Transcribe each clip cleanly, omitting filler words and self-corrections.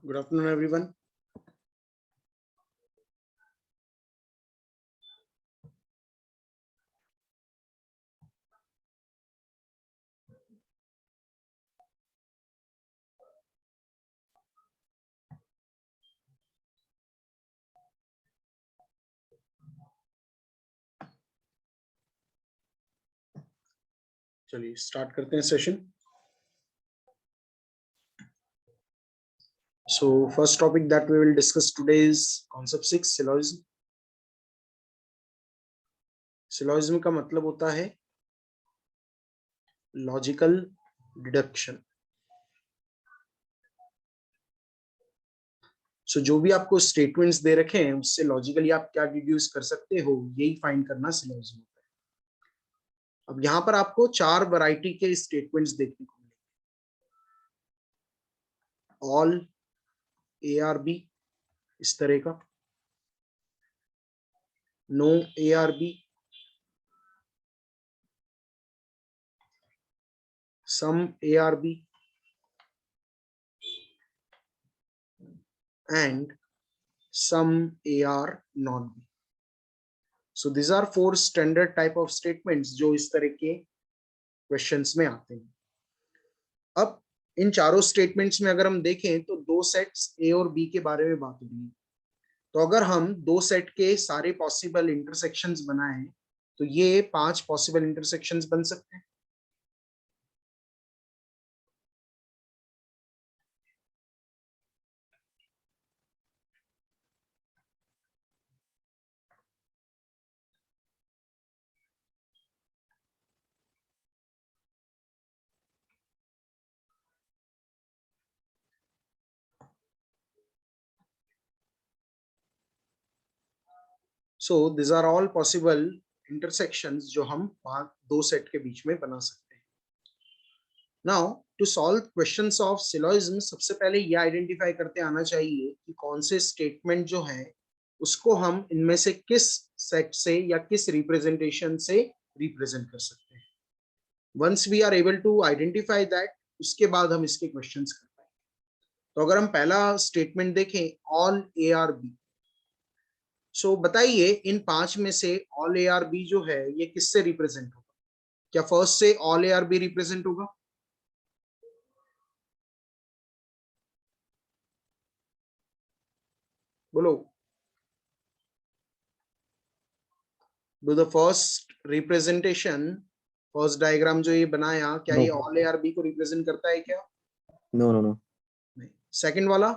Good afternoon, everyone. चलिए start करते हैं session. So first topic that we will discuss today is concept 6 syllogism. Syllogism का मतलब होता है लॉजिकल डिडक्शन. सो जो भी आपको स्टेटमेंट्स दे रखे हैं उससे लॉजिकली आप क्या डिड्यूस कर सकते हो, यही फाइंड करना सिलोजिज्म होता है. अब यहाँ पर आपको 4 वैरायटी के स्टेटमेंट्स देखने को मिलेंगे. ऑल, ARB इस तरह का, no ARB, some ARB and some AR non-B. So these are 4 standard type of statements जो इस तरह के क्वेश्चंस में आते हैं. अब इन चारों स्टेटमेंट्स में अगर हम देखें तो 2 सेट्स A और B के बारे में बात हो रही है. तो अगर हम 2 सेट के सारे पॉसिबल इंटरसेक्शंस बनाएं तो ये 5 पॉसिबल इंटरसेक्शंस बन सकते हैं. So this are all possible intersections जो हम 2 सेट के बीच में बना सकते हैं. Now to solve questions of syllogism सबसे पहले ये आइडेंटिफाई करते आना चाहिए कि कौन से स्टेटमेंट जो है उसको हम इनमें से किस सेट से या किस रिप्रेजेंटेशन से रिप्रेजेंट कर सकते हैं. Once we are able to identify that, उसके बाद हम इसके क्वेश्चंस कर पाएंगे. तो अगर हम पहला स्टेटमेंट देखें, ऑल ARB. सो बताइए इन 5 में से ऑल ARB जो है ये किससे रिप्रेजेंट होगा? क्या फर्स्ट से ऑल ARB रिप्रेजेंट होगा? बोलो. Do the first representation, first diagram जो ये बनाया, क्या No. ये ऑल ARB को रिप्रेजेंट करता है क्या? No, no, no. नहीं. सेकंड वाला?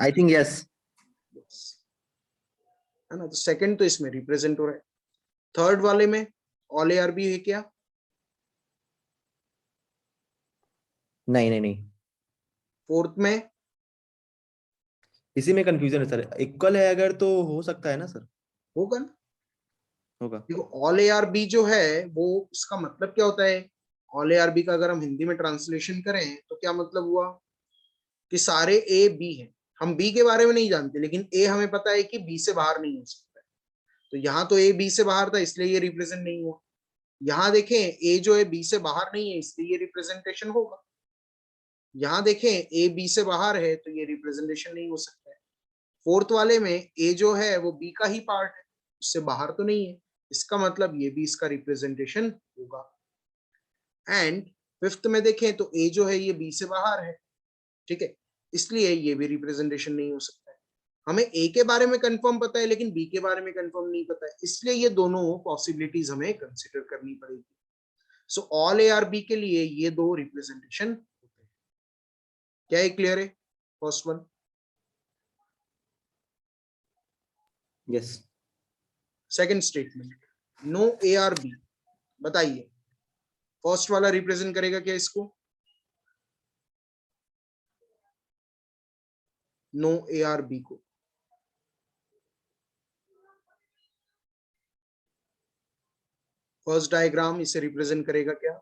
I think yes. है ना, तो सेकंड तो इसमें रिप्रेजेंट हो रहा है. थर्ड वाले में ऑल ARB है क्या? नहीं नहीं नहीं, फोर्थ में? इसी में कंफ्यूजन है सर. इक्वल है अगर तो हो सकता है ना सर. होगा ना. होगा. देखो ऑल ARB जो है वो उसका मतलब क्या होता है? ऑल ARB का अगर हम हिंदी में ट्रांसलेशन करें तो क्या मतलब हुआ कि सारे A B हैं. हम B के बारे में नहीं जानते लेकिन A हमें पता है कि B से बाहर नहीं हो सकता है. तो यहाँ तो A B से बाहर था इसलिए ये रिप्रेजेंट नहीं हुआ. यहाँ देखें A जो है B से बाहर नहीं है इसलिए ये रिप्रेजेंटेशन होगा. यहाँ देखें A B से बाहर है तो ये रिप्रेजेंटेशन नहीं हो सकता है. फोर्थ वाले में A जो है वो B का ही पार्ट है, उससे बाहर तो नहीं है, इसका मतलब ये भी इसका रिप्रेजेंटेशन होगा. एंड फिफ्थ में देखें तो A जो है ये B से बाहर है, ठीक है, इसलिए ये भी रिप्रेजेंटेशन नहीं हो सकता है. हमें A के बारे में कंफर्म पता है लेकिन B के बारे में कंफर्म नहीं पता है, इसलिए ये दोनों पॉसिबिलिटीज हमें कंसिडर करनी पड़ेगी. सो ऑल ARB के लिए ये 2 रिप्रेजेंटेशन होते हैं. क्या ये क्लियर है? First one. Yes. Second statement, no ARB. बताइए फर्स्ट वाला रिप्रेजेंट करेगा क्या इसको? नो ARB को. फर्स्ट डायग्राम इसे रिप्रेजेंट करेगा क्या?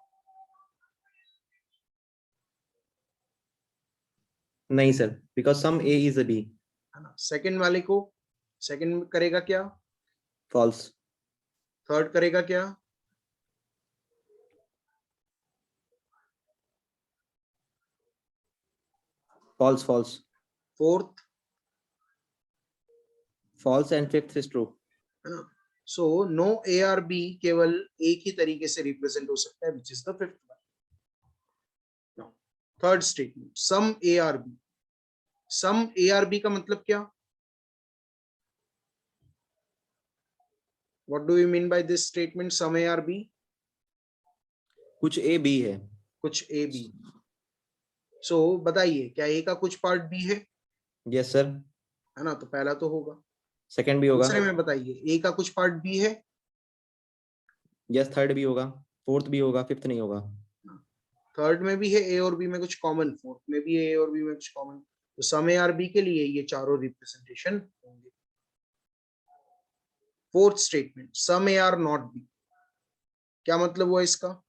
नहीं sir, because some A is a B. है ना. सेकंड वाले को, सेकंड करेगा क्या? False. थर्ड करेगा क्या? false, false, fourth, false and fifth is true. है ना? So no A are B केवल एक ही तरीके से रिप्रेजेंट हो सकता है, which is the fifth one. Third statement, some A are B. Some A are B का मतलब क्या? What do you mean by this statement some A are B? कुछ ए बी है. कुछ ए बी. सो बताइए, क्या ए का कुछ पार्ट बी है? Yes sir. है ना? तो पहला तो होगा. Second भी होगा. दूसरे में बताइए, ए का कुछ पार्ट बी है? Yes, third भी होगा, fourth भी होगा, fifth नहीं होगा. थर्ड में भी है ए और बी में कुछ कॉमन, फोर्थ में भी है ए और बी में कुछ कॉमन. तो सम ए आर बी के लिए ये चारों रिप्रेजेंटेशन होंगे. Fourth statement, some A are not B. क्या मतलब हुआ इसका?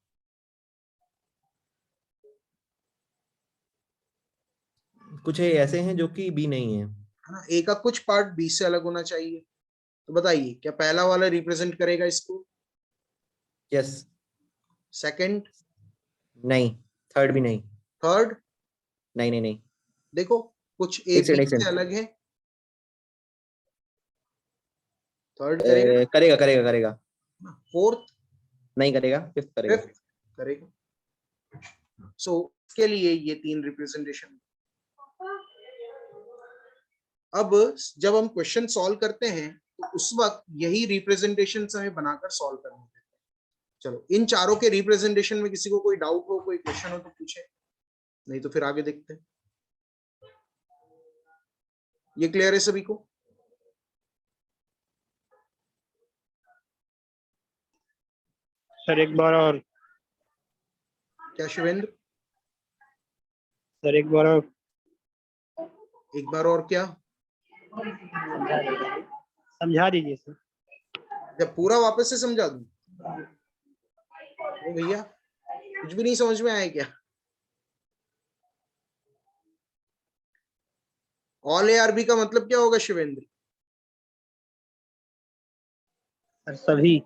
कुछ है ऐसे हैं जो कि बी नहीं है. है ना? ए का कुछ पार्ट बी से अलग होना चाहिए. तो बताइए, क्या पहला वाला रिप्रेजेंट करेगा इसको? Yes. सेकंड? नहीं. थर्ड भी नहीं. थर्ड? नहीं नहीं नहीं. देखो, कुछ ए एक बी सेकंड. से अलग है. थर्ड करेगा? करेगा करेगा करेगा. फोर्थ? नहीं करेगा. फिफ्थ करेगा. फिफ्थ करेगा. सो इसके लिए ये तीन रिप्रेजेंटेशन. अब जब हम क्वेश्चन सॉल्व करते हैं तो उस वक्त यही रिप्रेजेंटेशन हमें बनाकर सॉल्व करने देते हैं. चलो, इन चारों के रिप्रेजेंटेशन में किसी को कोई डाउट हो, कोई क्वेश्चन हो तो पूछे, नहीं तो फिर आगे देखते हैं. ये क्लियर है सभी को? सर एक बार और. क्या शिवेंद्र? सर एक बार और. एक बार और क्या? समझा दीजिए सर. जब पूरा वापस से समझा दूं? भैया कुछ भी नहीं समझ में आया क्या? ऑल ए आर बी का मतलब क्या होगा शिवेंद्र? सर सभी.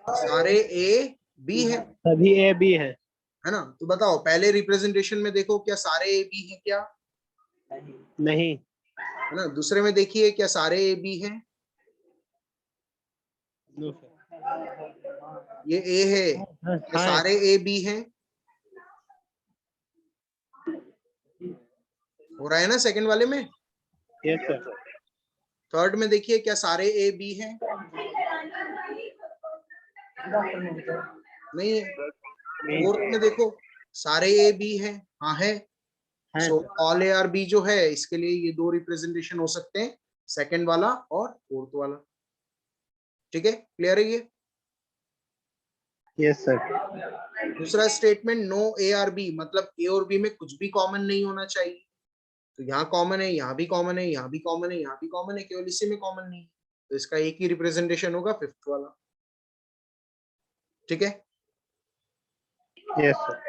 सारे ए बी है. सभी ए बी है. है ना? तो बताओ, पहले रिप्रेजेंटेशन में देखो, क्या सारे ए बी है क्या? नहीं. है ना? दूसरे में देखिए, क्या सारे ए बी है? No sir. ये ए है. क्या सारे ए बी हैं? हो रहा है ना सेकंड वाले में? Yes sir. थर्ड में देखिए, क्या सारे ए बी हैं? नहीं है. फोर्थ में देखो, सारे ए बी हैं? हाँ है. So all A are B जो है, इसके लिए ये दो रिप्रेजेंटेशन हो सकते हैं, सेकंड वाला और फोर्थ वाला. ठीक है, क्लियर है ये? Yes sir. दूसरा statement, no A are B, मतलब ए और बी में कुछ भी कॉमन नहीं होना चाहिए. तो यहाँ कॉमन है, यहाँ भी कॉमन है, यहाँ भी कॉमन है, यहाँ भी कॉमन है, केवल इसी में कॉमन नहीं है. तो इसका एक ही रिप्रेजेंटेशन होगा, फिफ्थ वाला. ठीक है? Yes sir.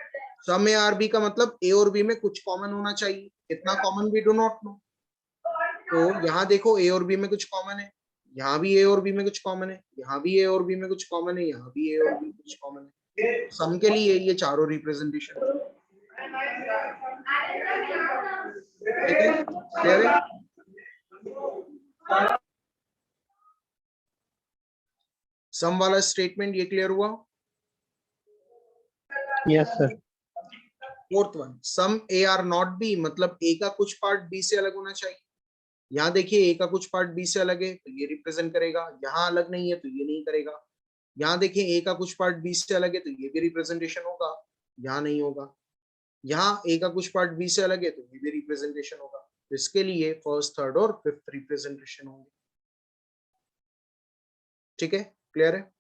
Some A are B का मतलब ए और बी में कुछ कॉमन होना चाहिए. कितना common we do not know. तो यहाँ देखो, ए और बी में कुछ कॉमन है, यहाँ भी ए और बी में कुछ कॉमन है, यहाँ भी ए और बी में कुछ कॉमन है, यहाँ भी ए और बी में कुछ कॉमन है. सम के लिए ये चारों रिप्रेजेंटेशन. ठीक है, क्लियर है? सम वाला स्टेटमेंट ये क्लियर हुआ? Yes sir. Fourth one, some A are not B, मतलब ए का कुछ पार्ट बी से अलग होना चाहिए. यहाँ देखिए, ए का कुछ पार्ट बी से अलग है तो ये रिप्रेजेंट करेगा. यहाँ अलग नहीं है तो ये नहीं करेगा. यहाँ देखिए, ए का कुछ पार्ट बी से अलग है तो ये भी रिप्रेजेंटेशन होगा. यहाँ नहीं होगा. यहाँ ए का कुछ पार्ट बी से अलग है तो ये भी रिप्रेजेंटेशन होगा. तो इसके लिए फर्स्ट, थर्ड और फिफ्थ रिप्रेजेंटेशन होंगे. ठीक है, क्लियर है?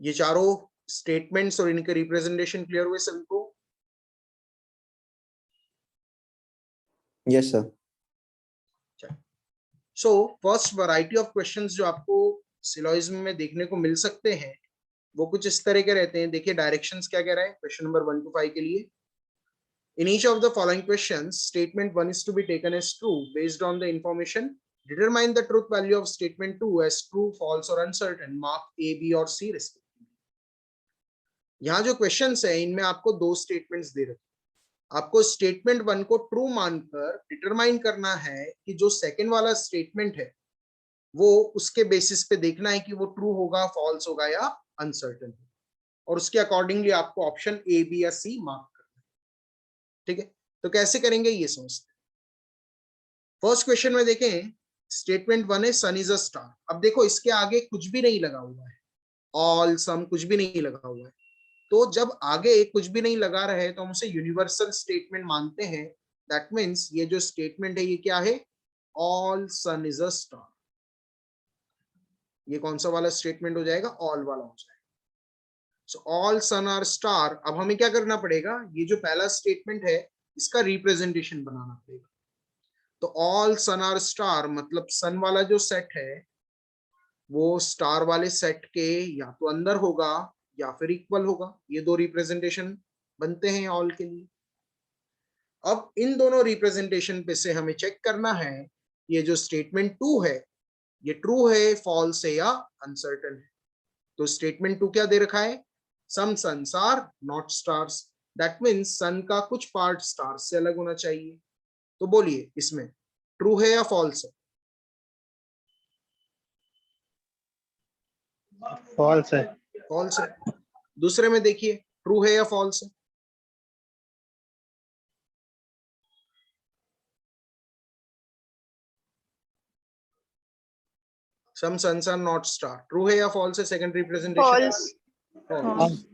ये चारों स्टेटमेंट्स और इनके रिप्रेजेंटेशन क्लियर हुए सभी को? Yes sir. So first variety of questions जो आपको सिलोजिज्म में देखने को मिल सकते हैं वो कुछ इस तरह के रहते हैं. देखिए डायरेक्शंस क्या कह रहा है क्वेश्चन नंबर 1 to 5 के लिए. In each of the following questions, statement 1 is to be taken as true based on the information Determine the truth value of statement 2 as true, false or uncertain. Mark A, B और C respectively. यहाँ जो questions है इनमें आपको दो statements दे रखे, आपको statement 1 को ट्रू मानकर डिटरमाइन करना है कि जो सेकंड वाला स्टेटमेंट है वो उसके बेसिस पे देखना है कि वो ट्रू होगा, फॉल्स होगा या अनसर्टेन, और उसके अकॉर्डिंगली आपको ऑप्शन ए, बी या सी मार्क करना है। ठीक है, तो कैसे करेंगे ये समझते हैं। फर्स्ट क्वेश्चन में देखें, स्टेटमेंट 1 है सन इज अ स्टार। अब देखो इसके आगे कुछ भी नहीं लगा हुआ है, ऑल, सम कुछ भी नहीं लगा हुआ है, तो जब आगे कुछ भी नहीं लगा रहे तो हम उसे यूनिवर्सल स्टेटमेंट मानते हैं। दैट मीन्स ये जो स्टेटमेंट है ये क्या है, all sun is a star. ये कौन सा वाला स्टेटमेंट हो जाएगा, ऑल वाला हो जाएगा। So all sun are star. अब हमें क्या करना पड़ेगा, ये जो पहला स्टेटमेंट है इसका रिप्रेजेंटेशन बनाना पड़ेगा। तो ऑल सन आर स्टार मतलब सन वाला जो सेट है वो स्टार वाले सेट के या तो अंदर होगा या फिर इक्वल होगा। ये दो रिप्रेजेंटेशन बनते हैं ऑल के लिए। अब इन दोनों रिप्रेजेंटेशन पे से हमें चेक करना है ये जो स्टेटमेंट 2 है ये ट्रू है, फॉल्स है या अनसर्टेन है। तो स्टेटमेंट 2 क्या दे रखा है, some suns are not stars. That means sun का कुछ पार्ट स्टार से अलग होना चाहिए। तो बोलिए इसमें ट्रू है या फॉल्स है, फॉल्स है। फॉल्स है। दूसरे में देखिए ट्रू है या फॉल्स है, some suns are not star, true है या फॉल्स है, सेकंड रिप्रेजेंटेशन फॉल्स। फॉल्स।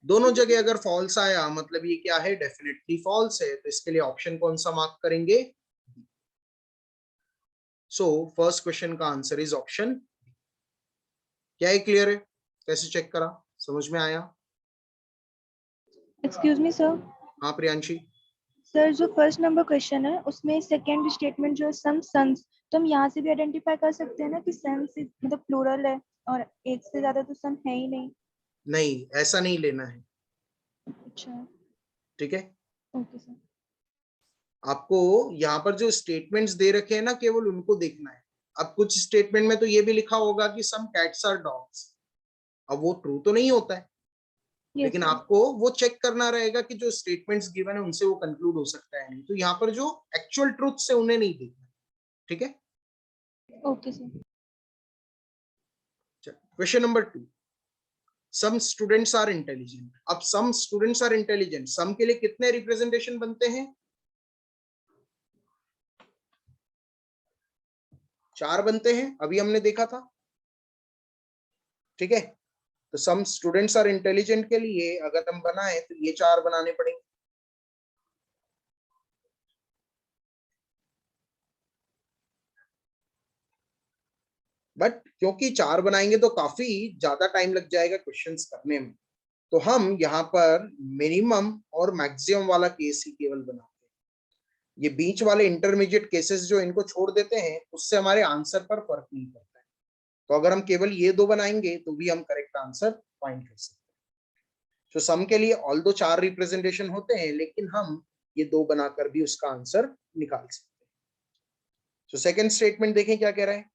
दोनों जगह अगर फॉल्स आया मतलब ये क्या है, डेफिनेटली फॉल्स है। तो इसके लिए ऑप्शन कौन सा मार्क करेंगे, सो फर्स्ट क्वेश्चन का आंसर इज ऑप्शन। क्या है, क्लियर है, कैसे चेक करा, समझ में आया। Excuse me sir. हाँ प्रियांशी। सर जो फर्स्ट नंबर क्वेश्चन है उसमें सेकंड स्टेटमेंट जो है सम सन्स, तो हम यहाँ से भी आइडेंटिफाई कर सकते हैं ना कि सन्स मतलब प्लूरल है और एक से ज्यादा तो सन है ही नहीं। नहीं, ऐसा नहीं लेना है। अच्छा, ठीक है, ओके सर। आपको यहाँ पर जो स्टेटमेंट्स दे रखे हैं ना केवल उनको देखना है। अब कुछ स्टेटमेंट में तो ये भी लिखा होगा कि सम कैट्स आर डॉग्स, अब वो ट्रू तो नहीं होता है, यस लेकिन सर। आपको वो चेक करना रहेगा कि जो स्टेटमेंट्स गिवन है उनसे वो कंक्लूड हो सकता है नहीं। तो यहाँ पर जो एक्चुअल ट्रूथ से उन्हें नहीं देखना। ठीक है, okay sir. Question number 2, some students are intelligent. अब some students are intelligent, some के लिए कितने रिप्रेजेंटेशन बनते हैं, 4 बनते हैं, अभी हमने देखा था। ठीक है, तो सम स्टूडेंट्स आर इंटेलिजेंट के लिए अगर हम बनाए तो ये 4 बनाने पड़ेंगे। बट क्योंकि 4 बनाएंगे तो काफी ज्यादा टाइम लग जाएगा क्वेश्चंस करने में, तो हम यहाँ पर मिनिमम और मैक्सिमम वाला केस ही केवल बनाते हैं। ये बीच वाले इंटरमीडिएट केसेस जो इनको छोड़ देते हैं उससे हमारे आंसर पर फर्क नहीं पड़ता है। तो अगर हम केवल ये 2 बनाएंगे तो भी हम करेक्ट आंसर फाइंड कर सकते हैं। तो सम के लिए ऑल दो 4 रिप्रेजेंटेशन होते हैं लेकिन हम ये 2 बनाकर भी उसका आंसर निकाल सकते हैं। तो सेकेंड स्टेटमेंट देखें क्या कह रहा है,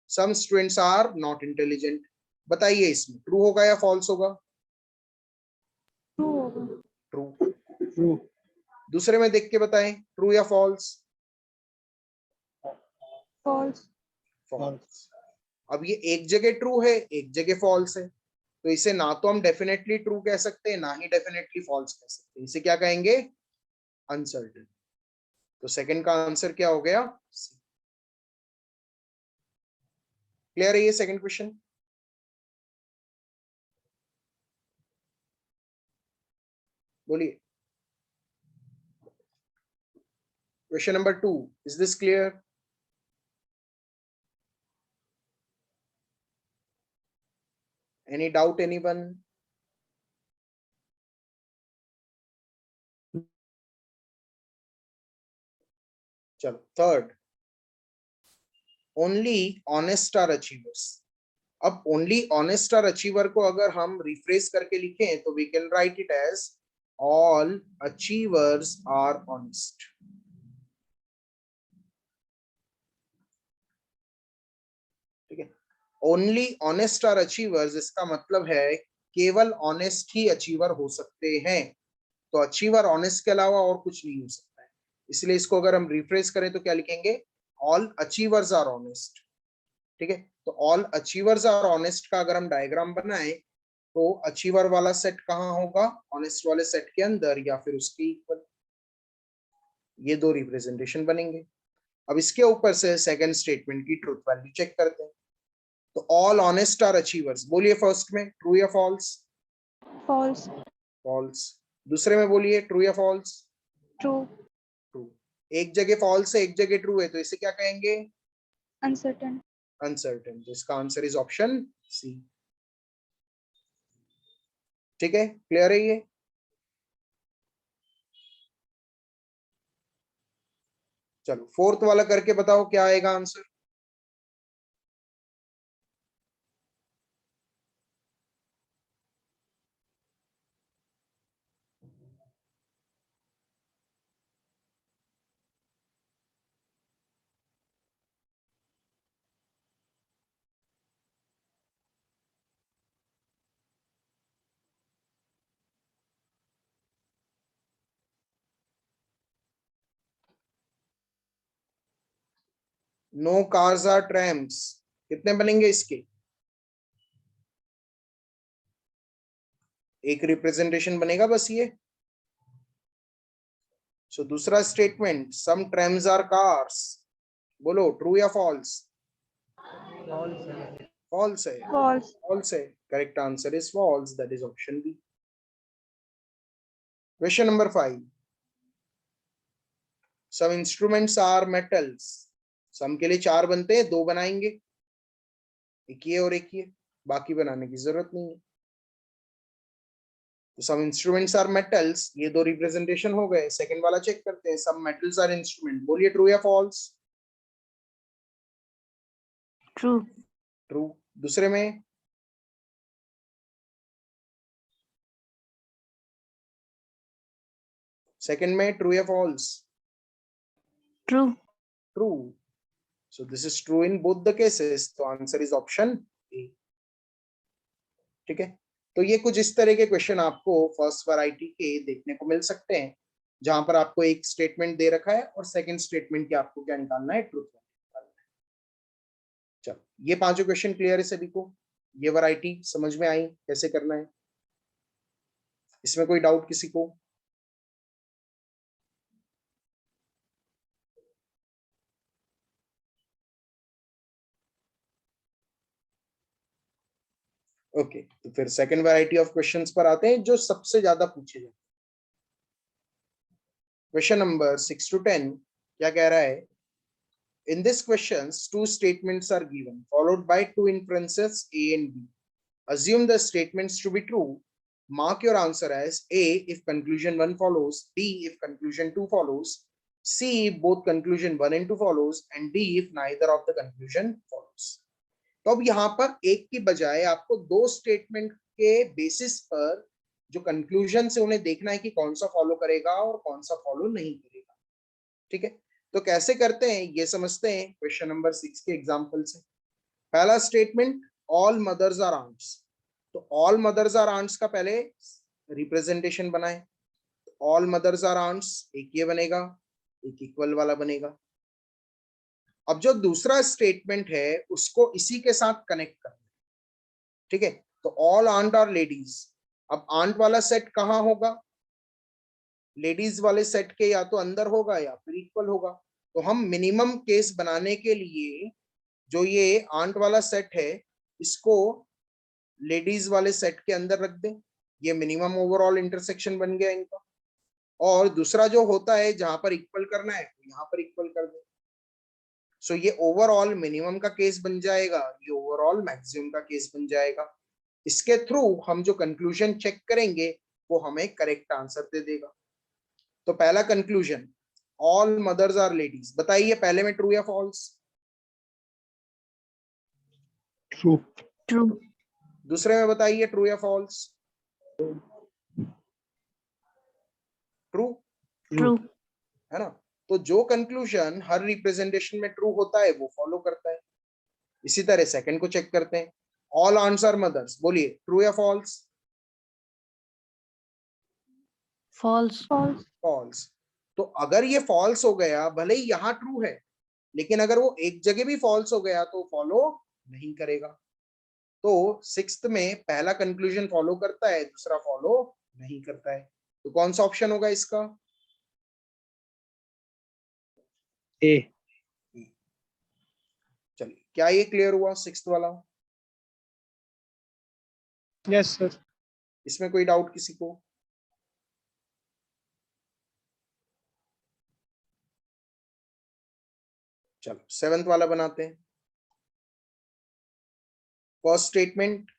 some students are not intelligent. बताइए इसमें ट्रू होगा या फॉल्स होगा, ट्रू होगा। ट्रू। ट्रू। दूसरे में देख के बताएं ट्रू या फॉल्स, फॉल्स। फॉल्स। अब ये एक जगह ट्रू है एक जगह फॉल्स है, तो इसे ना तो हम डेफिनेटली ट्रू कह सकते हैं ना ही डेफिनेटली फॉल्स कह सकते हैं। इसे क्या कहेंगे, अनसर्टेन। तो सेकंड का आंसर क्या हो गया, क्लियर है ये सेकंड क्वेश्चन। बोलिए, question number 2, is this clear, any doubt anyone. चलो third, only honest are achievers. अब ओनली ऑनेस्ट आर अचीवर को अगर हम रिफ्रेश करके लिखें तो we can write it as all achievers are honest. Only honest are achievers, इसका मतलब है केवल ऑनेस्ट ही अचीवर हो सकते हैं। तो अचीवर ऑनेस्ट के अलावा और कुछ नहीं हो सकता है। इसलिए इसको अगर हम रिफ्रेश करें तो क्या लिखेंगे, ऑल अचीवर्स आर ऑनेस्ट। ठीक है, तो ऑल अचीवर्स आर ऑनेस्ट का अगर हम डायग्राम बनाए तो अचीवर वाला सेट कहाँ होगा, ऑनेस्ट वाले सेट के अंदर या फिर उसके इक्वल। ये दो रिप्रेजेंटेशन बनेंगे। अब इसके ऊपर से सेकंड स्टेटमेंट की ट्रूथ वैल्यू चेक करते हैं। तो ऑल ऑनेस्ट आर अचीवर्स, बोलिए फर्स्ट में ट्रू या फॉल्स। फॉल्स। फॉल्स। दूसरे में बोलिए ट्रू या फॉल्स। ट्रू। ट्रू। एक जगह फॉल्स है एक जगह ट्रू है, तो इसे क्या कहेंगे, अनसर्टेन। अनसर्टेन। तो इसका आंसर इज ऑप्शन सी। ठीक है, क्लियर है ये। चलो फोर्थ वाला करके बताओ क्या आएगा answer. No cars are trams, कितने बनेंगे इसके, एक रिप्रेजेंटेशन बनेगा बस ये। सो दूसरा statement some trams are cars, बोलो ट्रू या फॉल्स। फॉल्स है। फॉल्स। फॉल्स है, correct answer is false, that is option B. Question number 5, some instruments are metals. Some के लिए 4 बनते हैं, 2 बनाएंगे, एक ये और एक ये, बाकी बनाने की जरूरत नहीं है। तो सम इंस्ट्रूमेंट्स आर मेटल्स, ये 2 रिप्रेजेंटेशन हो गए। सेकंड वाला चेक करते हैं, सम मेटल्स आर इंस्ट्रूमेंट, बोलिए ट्रू या फॉल्स। ट्रू। ट्रू। दूसरे में सेकंड में ट्रू या false. True. True. So this is true in both the cases, तो आंसर इज ऑप्शन ए। ठीक है, तो ये कुछ इस तरह के क्वेश्चन आपको फर्स्ट वैरायटी के देखने को मिल सकते हैं, जहां पर आपको एक स्टेटमेंट दे रखा है और सेकंड स्टेटमेंट की आपको क्या निकालना है, ट्रूथ निकालना है। चलो ये 5 क्वेश्चन क्लियर है सभी को, ये वैरायटी समझ में आई कैसे करना है, इसमें कोई डाउट किसी को। ओके, तो फिर सेकंड वैरायटी ऑफ क्वेश्चंस पर आते हैं जो सबसे ज्यादा पूछे जाते हैं। क्वेश्चन नंबर 6 to 10 क्या कह रहा है, in this questions 2 statements are given followed by 2 inferences A and B. Assume the statements to be true. Mark your answer as A if conclusion 1 follows, B if conclusion 2 follows, C if both conclusion 1 and 2 follows, and D if neither of the conclusion follows. तो अब यहाँ पर एक की बजाय आपको 2 statement के basis पर जो कंक्लूजन से उन्हें देखना है कि कौन सा फॉलो करेगा और कौन सा फॉलो नहीं करेगा। ठीक है, तो कैसे करते हैं ये समझते हैं क्वेश्चन नंबर 6 के एग्जांपल से। पहला statement all mothers are aunts, तो ऑल मदर्स आर आंट्स का पहले रिप्रेजेंटेशन बनाए। ऑल मदर्स आर आंट्स एक ये बनेगा, एक इक्वल वाला बनेगा। अब जो दूसरा स्टेटमेंट है उसको इसी के साथ कनेक्ट करना। ठीक है, तो ऑल आंट आर लेडीज, अब आंट वाला सेट कहाँ होगा, लेडीज वाले सेट के या तो अंदर होगा या फिर इक्वल होगा। तो हम मिनिमम केस बनाने के लिए जो ये आंट वाला सेट है इसको लेडीज वाले सेट के अंदर रख दें, ये मिनिमम ओवरऑल इंटरसेक्शन बन गया इनका। और दूसरा जो होता है जहां पर इक्वल करना है यहां पर इक्वल कर दें। सो ये ओवरऑल मिनिमम का केस बन जाएगा, ये ओवरऑल मैक्सिमम का केस बन जाएगा। इसके थ्रू हम जो कंक्लूजन चेक करेंगे वो हमें करेक्ट आंसर दे देगा। तो पहला conclusion all mothers are ladies, बताइए पहले में ट्रू या फॉल्स। ट्रू। ट्रू। दूसरे में बताइए ट्रू या फॉल्स। ट्रू। ट्रू। है ना, तो जो कंक्लूजन हर रिप्रेजेंटेशन में ट्रू होता है वो फॉलो करता है। इसी तरह सेकंड को चेक करते हैं, ऑल आंट्स आर मदर्स, बोलिए ट्रू या फॉल्स? फॉल्स। फॉल्स। फॉल्स। तो अगर ये फॉल्स हो गया, भले ही यहाँ ट्रू है, लेकिन अगर वो एक जगह भी फॉल्स हो गया तो फॉलो नहीं करेगा। तो सिक्स्थ में पहला कंक्लूजन फॉलो करता है, दूसरा फॉलो नहीं करता है। तो कौन सा ऑप्शन होगा इसका? ए। चलिए, क्या ये क्लियर हुआ सिक्स्थ वाला? Yes sir. इसमें कोई डाउट किसी को? चलो सेवेंथ वाला बनाते हैं। First statement,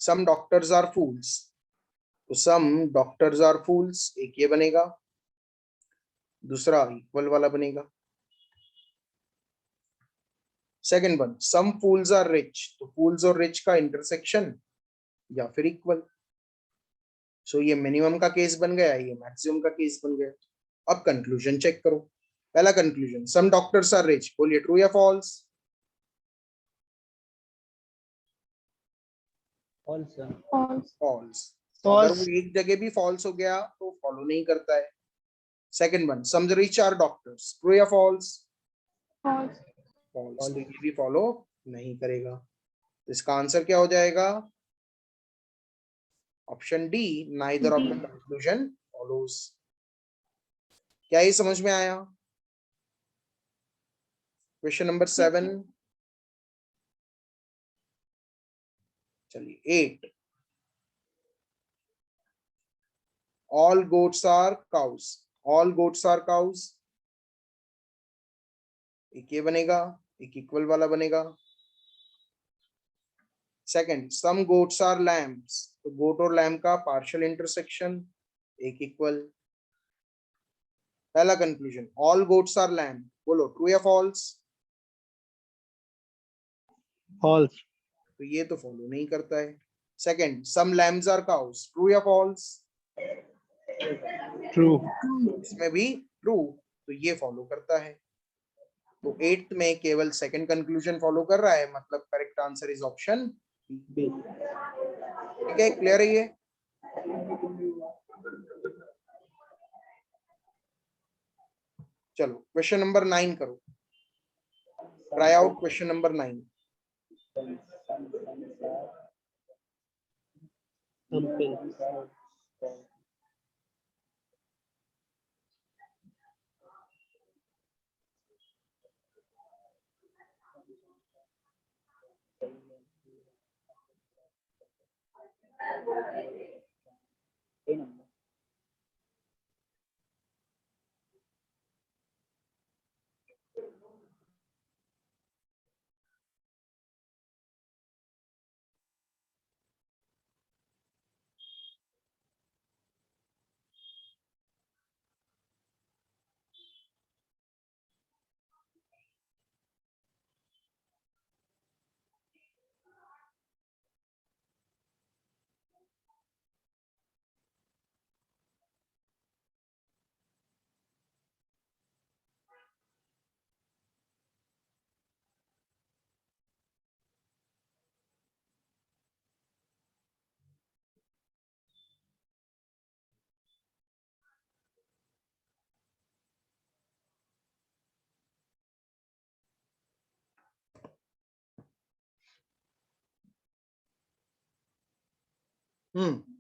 some doctors are fools, तो सम डॉक्टर्स आर फूल्स एक ये बनेगा, दूसरा इक्वल वाला बनेगा। Second one, some fools are rich, तो फूल्स और रिच का इंटरसेक्शन या फिर इक्वल। सो ये मिनिमम का केस बन गया, ये मैक्सिमम का केस बन गया। अब कंक्लूजन चेक करो। पहला conclusion, some doctors are rich, बोलिए ट्रू या false? False sir. False. False. तो अगर वो फॉल्स। एक जगह भी फॉल्स हो गया तो फॉलो नहीं करता है। Second one, some rich are doctors, true या फॉल्स? फॉल्स। फॉल्स। तो ये भी फॉलो नहीं करेगा। तो इसका आंसर क्या हो जाएगा? Option D, neither of the D। Conclusion follows. क्या ये समझ में आया? Question number 7। चलिए 8, all goats are cows, all goats are cows एक ये बनेगा, एक इक्वल वाला बनेगा। Second, some goats are lambs, तो गोट और लैम का पार्शियल इंटरसेक्शन एक इक्वल। पहला conclusion, all goats are lamb, बोलो ट्रू या फॉल्स? फॉल्स। तो ये तो फॉलो नहीं करता है। Second, some lambs are cows, true या फॉल्स? ट्रू। इसमें भी ट्रू, तो ये फॉलो करता है। तो 8th में केवल सेकंड कंक्लूजन फॉलो कर रहा है, मतलब correct answer is option B. ठीक है, क्लियर है ये? चलो क्वेश्चन नंबर 9 करो, try out question number 9।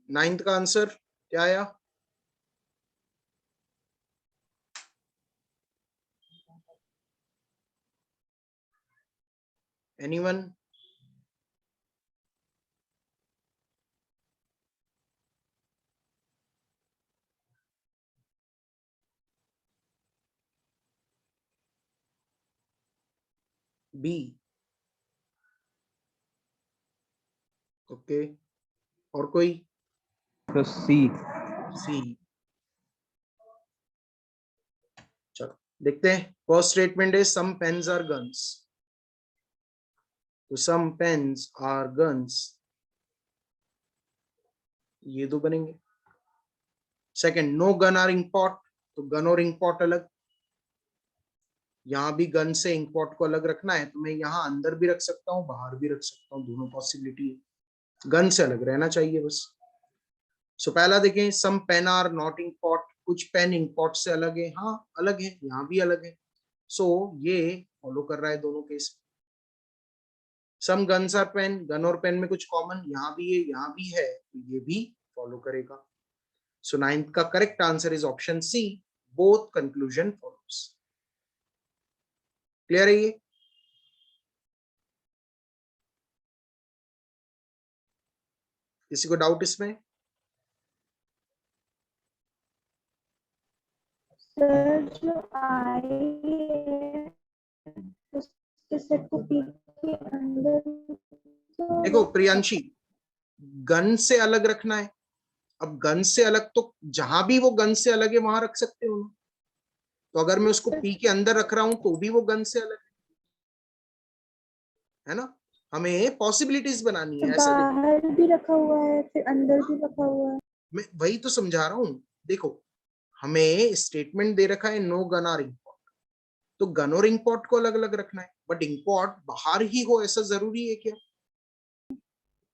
Ninth का आंसर क्या आया? एनीवन? बी। ओके, और कोई? सी। सी। चलो देखते हैं। फर्स्ट स्टेटमेंट है सम पेन्स आर गन्स, तो सम पेन्स आर गन्स ये दो बनेंगे। Second, no gun are ink pot, तो गन और इंक पॉट अलग। यहाँ भी गन से इंकपॉट को अलग रखना है तो मैं यहाँ अंदर भी रख सकता हूँ, बाहर भी रख सकता हूँ, दोनों पॉसिबिलिटी है। गन से अलग रहना चाहिए बस। सो पहला देखें, some pen are not inkpot, कुछ पेन इंकपॉट से अलग है। हाँ अलग है, यहाँ भी अलग है। सो ये फॉलो कर रहा है दोनों case. Some guns are pen, gun और पेन में कुछ कॉमन यहाँ भी है यहाँ भी है, तो ये भी फॉलो करेगा। सो 9th का correct answer is option C, both conclusion follows. Clear है ये? किसी को डाउट इसमें? सर जो आई है उसके सेट को पी के अंदर देखो तो प्रियांशी, गन से अलग रखना है। अब गन से अलग तो जहां भी वो गन से अलग है वहां रख सकते हो ना। तो अगर मैं उसको पी के अंदर रख रहा हूं तो भी वो गन से अलग है ना। हमें पॉसिबिलिटीज बनानी है, ऐसा देखो। बाहर भी रखा हुआ है फिर अंदर भी रखा हुआ है। मैं वही तो समझा रहा हूं। देखो हमें स्टेटमेंट दे रखा है नो गन आर इंकपॉट, तो गन और इंकपॉट को अलग अलग रखना है, बट इंकपॉट बाहर ही हो ऐसा जरूरी है क्या?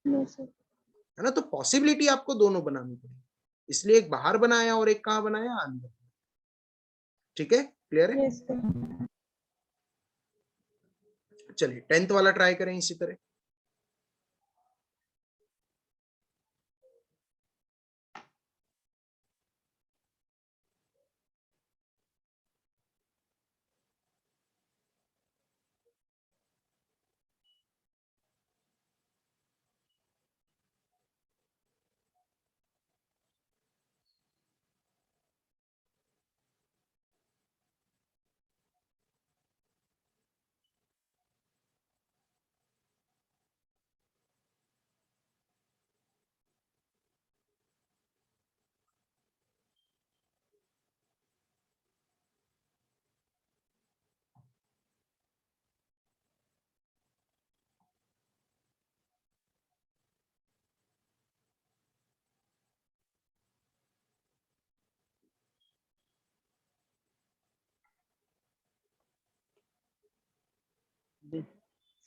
Yes sir. है ना। तो पॉसिबिलिटी आपको दोनों बनानी पड़ेगी, इसलिए एक बाहर बनाया और एक कहां बनाया, अंदर। ठीक है, क्लियर है? Yes sir. चलिए 10th वाला ट्राई करें इसी तरह।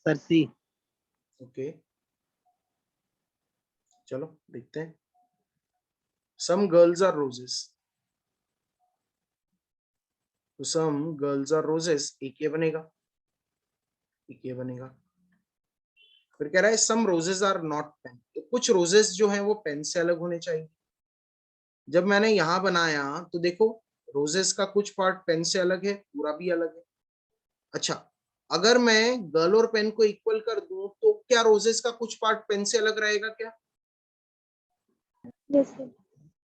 सर सी। ओके चलो देखते हैं। सम गर्ल्स आर रोजेस, तो सम गर्ल्स आर रोजेस एक ये बनेगा, एक ये बनेगा। फिर कह रहा है सम रोजेस आर नॉट पेन, तो कुछ रोजेस जो हैं वो पेन से अलग होने चाहिए। जब मैंने यहां बनाया तो देखो रोजेस का कुछ पार्ट पेन से अलग है, पूरा भी अलग है। अच्छा, अगर मैं गर्ल और पेन को इक्वल कर दूं तो क्या रोजेस का कुछ पार्ट पेन से अलग रहेगा क्या? Yes sir.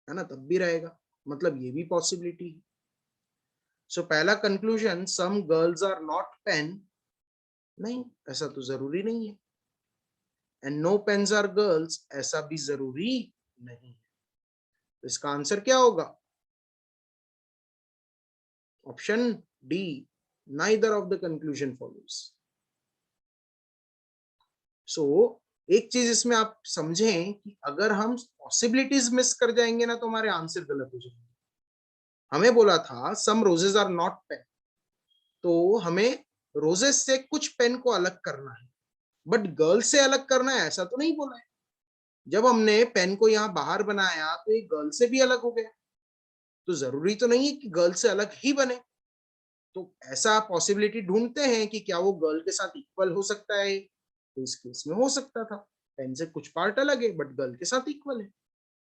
है ना, तब भी रहेगा, मतलब ये भी पॉसिबिलिटी है। सो पहला conclusion, some girls are not pen, नहीं ऐसा तो जरूरी नहीं है। And no pens are girls, ऐसा भी जरूरी नहीं है। तो इसका आंसर क्या होगा? Option D, neither of the conclusion follows. So एक चीज इसमें आप समझें कि अगर हम पॉसिबिलिटीज मिस कर जाएंगे ना तो हमारे आंसर गलत हो जाएंगे। हमें बोला था सम रोजेस आर नॉट पेन, तो हमें रोजेस से कुछ पेन को अलग करना है, बट गर्ल से अलग करना है ऐसा तो नहीं बोला है। जब हमने पेन को यहाँ बाहर बनाया तो ये गर्ल से भी अलग हो गया, तो जरूरी तो नहीं है कि गर्ल से अलग ही बने। तो ऐसा पॉसिबिलिटी ढूंढते हैं कि क्या वो गर्ल के साथ इक्वल हो सकता है, तो इस केस में हो सकता था पेन से कुछ पार्ट अलग है बट गर्ल के साथ इक्वल है।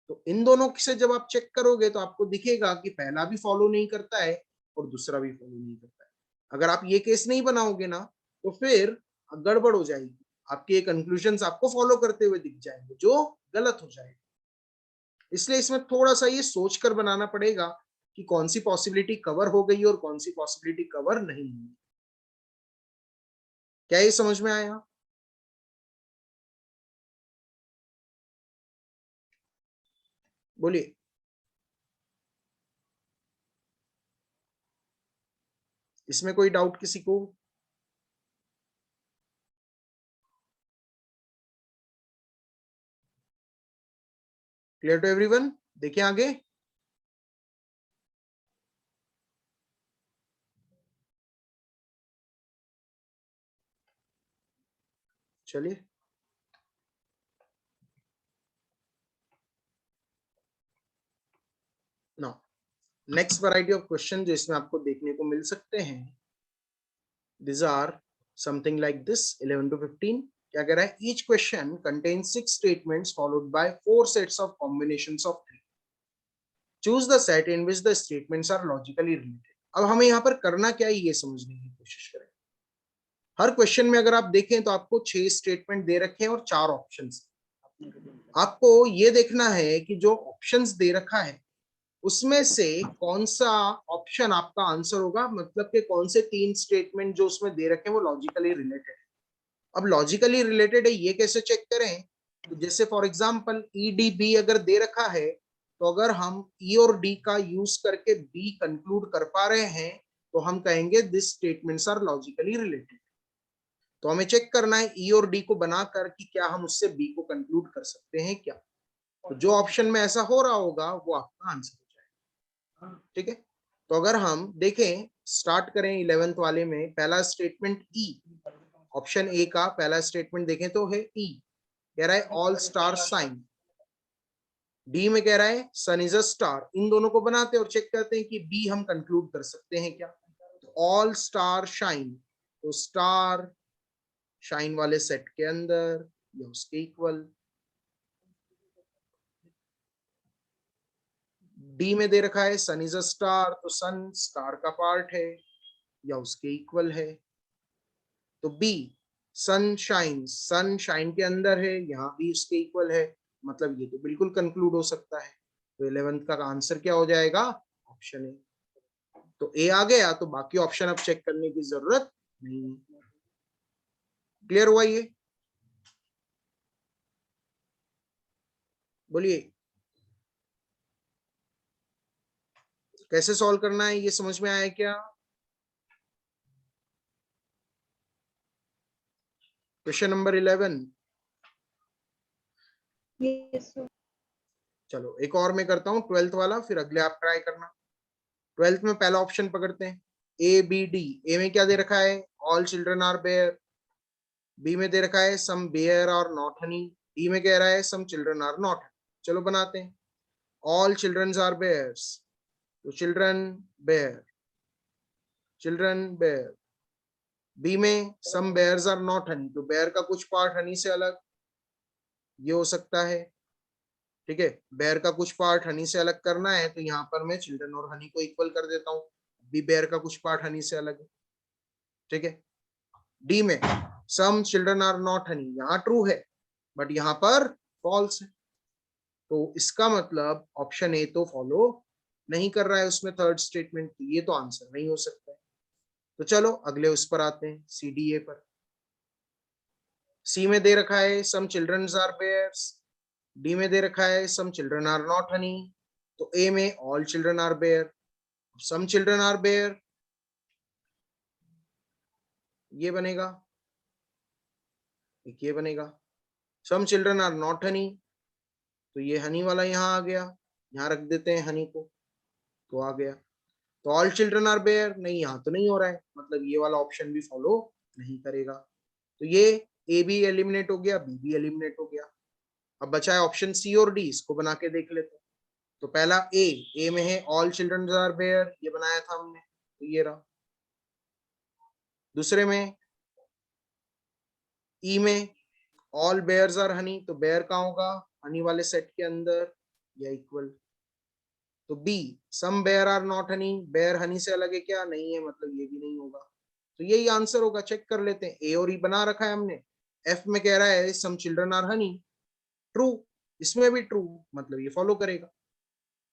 तो इन दोनों से जब आप चेक करोगे तो आपको दिखेगा कि पहला भी फॉलो नहीं करता है और दूसरा भी फॉलो नहीं करता है। अगर आप ये केस नहीं बनाओगे ना तो फिर गड़बड़ हो जाएगी, आपके ये कंक्लूजन आपको फॉलो करते हुए दिख जाएंगे जो गलत हो जाएगा। इसलिए इसमें थोड़ा सा ये सोच कर बनाना पड़ेगा कि कौन सी पॉसिबिलिटी कवर हो गई और कौन सी पॉसिबिलिटी कवर नहीं हुई। क्या ये समझ में आया? बोलिए। इसमें कोई डाउट किसी को? Clear to everyone? देखिए आगे। चलिए now next variety of question जो इसमें आपको देखने को मिल सकते हैं, these are something like this 11 to 15. क्या कह रहा है? Each question contains 6 statements followed by 4 sets of combinations of 3. Choose the set in which the statements are logically related. अब हमें यहाँ पर करना क्या है ये समझने की कोशिश करें। हर क्वेश्चन में अगर आप देखें तो आपको 6 स्टेटमेंट दे रखे हैं और 4 ऑप्शंस। आपको ये देखना है कि जो ऑप्शंस दे रखा है उसमें से कौन सा ऑप्शन आपका आंसर होगा, मतलब कि कौन से 3 स्टेटमेंट जो उसमें दे रखे हैं वो लॉजिकली रिलेटेड है। अब लॉजिकली रिलेटेड है ये कैसे चेक करें? तो जैसे for example E D B अगर दे रखा है तो अगर हम ई और डी का यूज करके बी कंक्लूड कर पा रहे हैं तो हम कहेंगे this statements are logically related. तो हमें चेक करना है ई और डी को बनाकर कि क्या हम उससे बी को कंक्लूड कर सकते हैं क्या। तो जो ऑप्शन में ऐसा हो रहा होगा वो आपका आंसर हो जाएगा। ठीक है, तो अगर हम देखें स्टार्ट करें 11th वाले में, पहला स्टेटमेंट ई, ऑप्शन ए का पहला स्टेटमेंट देखें तो है ई, कह रहा है ऑल स्टार साइन। डी में कह रहा है सन इज अ स्टार। इन दोनों को बनाते हैं और चेक करते हैं कि बी हम कंक्लूड कर सकते हैं क्या। तो ऑल स्टार शाइन, तो स्टार शाइन वाले सेट के अंदर या उसके इक्वल। डी में दे रखा है सन इज अ स्टार, तो सन स्टार का पार्ट है या उसके इक्वल है। तो बी सनशाइन, सनशाइन के अंदर है, यहाँ भी उसके इक्वल है, मतलब ये तो बिल्कुल कंक्लूड हो सकता है। तो 11th का आंसर क्या हो जाएगा? Option A. तो ए आ गया तो बाकी ऑप्शन अब चेक करने की जरूरत नहीं। क्लियर हुआ ये? बोलिए कैसे सॉल्व करना है, ये समझ में आया क्या? Question number 11। Yes, sir. चलो एक और मैं करता हूँ 12th वाला, फिर अगले आप ट्राई करना। 12th में पहला ऑप्शन पकड़ते हैं, ए बी डी। ए में क्या दे रखा है? All children are bear. B में दे रखा है सम बेयर और नॉट हनी। डी में कह रहा है सम चिल्ड्रन आर नॉट। चलो बनाते हैं। ऑल चिल्ड्रन आर बेयर्स, तो children bear, children bear. B में some bears are not honey, तो बेयर का कुछ पार्ट हनी से अलग, ये हो सकता है। ठीक है, बेयर का कुछ पार्ट हनी से अलग करना है तो यहाँ पर मैं चिल्ड्रन और हनी को इक्वल कर देता हूँ। बी बेयर का कुछ पार्ट हनी से अलग है। ठीक है, डी में some children are not honey, यहाँ ट्रू है बट यहाँ पर फॉल्स है, तो इसका मतलब ऑप्शन ए तो फॉलो नहीं कर रहा है उसमें थर्ड स्टेटमेंट, ये तो आंसर नहीं हो सकता है। तो चलो अगले उस पर आते हैं, सी डी ए पर। सी में दे रखा है some children are bears. D में दे रखा है some children are not honey. तो ए में all children are bear, some children are bear, ये बनेगा, एक ये बनेगा। Some children are not honey, तो ये हनी वाला यहाँ आ गया, यहाँ रख देते हैं हनी को, तो आ गया। तो ऑल चिल्ड्रन आर बेयर, नहीं यहाँ तो नहीं हो रहा है, मतलब ये वाला ऑप्शन भी फॉलो नहीं करेगा। तो ये ए भी एलिमिनेट हो गया, बी भी एलिमिनेट हो गया। अब बचा है ऑप्शन सी और डी, इसको बना के देख लेते हैं। तो पहला ए में है ऑल चिल्ड्रन आर बेयर, ये बनाया था हमने, तो ये रहा। दूसरे में ई में ऑल बेयर्स आर हनी, तो बेयर कहाँ होगा? हनी वाले सेट के अंदर या इक्वल। तो B some bear are not honey, bear honey से अलग है क्या? नहीं है, मतलब ये भी नहीं होगा। तो यही आंसर होगा। चेक कर लेते हैं, ए और ई बना रखा है हमने। एफ में कह रहा है some children are honey, true, इसमें भी ट्रू, मतलब ये फॉलो करेगा।